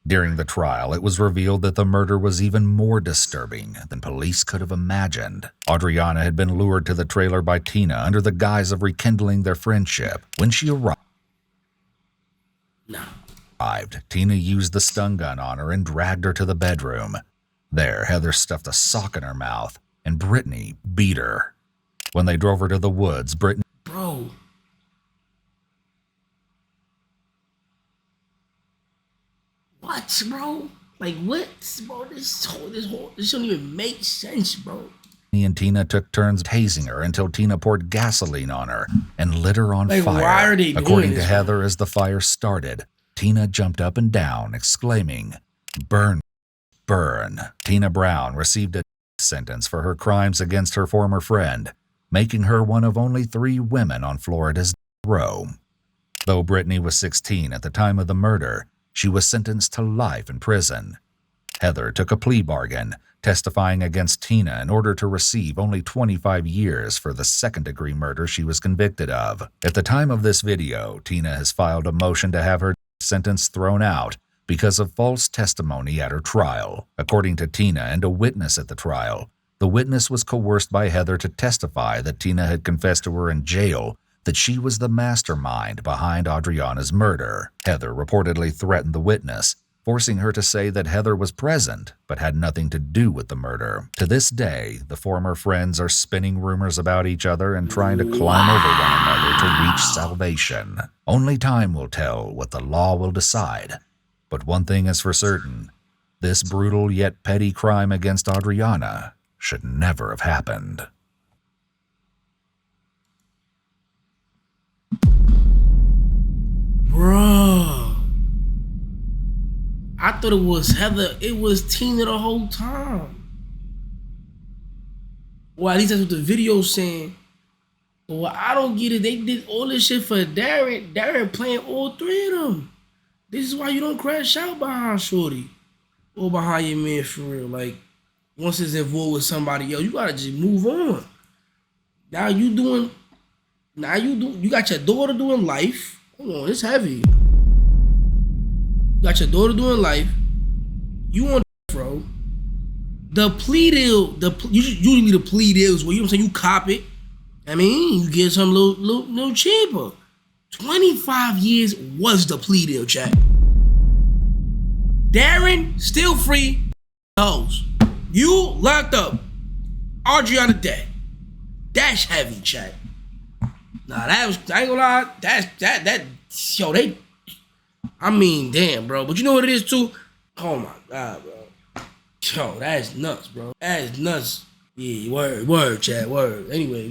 F: During the trial, it was revealed that the murder was even more disturbing than police could have imagined. Adriana had been lured to the trailer by Tina under the guise of rekindling their friendship. When she arrived, Tina used the stun gun on her and dragged her to the bedroom. There, Heather stuffed a sock in her mouth, and Britney beat her. When they drove her to the woods, Britney...
A: Bro. What, bro? Like, what? Bro, this don't even make sense, bro.
F: and Tina took turns tasing her until Tina poured gasoline on her and lit her on
A: Like,
F: fire.
A: why are they doing
F: According to
A: this?
F: Heather, as the fire started, Tina jumped up and down, exclaiming, "Burn, burn." Tina Brown received a sentence for her crimes against her former friend, making her one of only 3 women on Florida's row. Though Britney was 16 at the time of the murder, she was sentenced to life in prison. Heather took a plea bargain, testifying against Tina in order to receive only 25 years for the second-degree murder she was convicted of. At the time of this video, Tina has filed a motion to have her sentence thrown out, because of false testimony at her trial. According to Tina and a witness at the trial, the witness was coerced by Heather to testify that Tina had confessed to her in jail that she was the mastermind behind Adriana's murder. Heather reportedly threatened the witness, forcing her to say that Heather was present but had nothing to do with the murder. To this day, the former friends are spinning rumors about each other and trying to climb over one another to reach salvation. Only time will tell what the law will decide. But one thing is for certain, this brutal yet petty crime against Adriana should never have happened.
A: Bruh. I thought it was Heather. It was Tina the whole time. Well, at least that's what the video's saying. But what I don't get it, they did all this shit for Darren. Darren playing all three of them. This is why you don't crash out behind Shorty. Or behind your man for real. Like, once it's involved with somebody else, you gotta just move on. Now you got your daughter doing life. Hold on, it's heavy. You got your daughter doing life. You on bro. The plea deal, usually the plea deals where you know what I'm saying, you cop it. I mean, you get some little cheaper. 25 years was the plea deal, chat. Darren, still free. Hoes. You locked up. Adriana dead. That's heavy, chat. Nah, I ain't gonna lie. I mean, damn, bro. But you know what it is, too? Oh, my God, bro. Yo, that's nuts, bro. That is nuts. Yeah, word, chat, word. Anyway.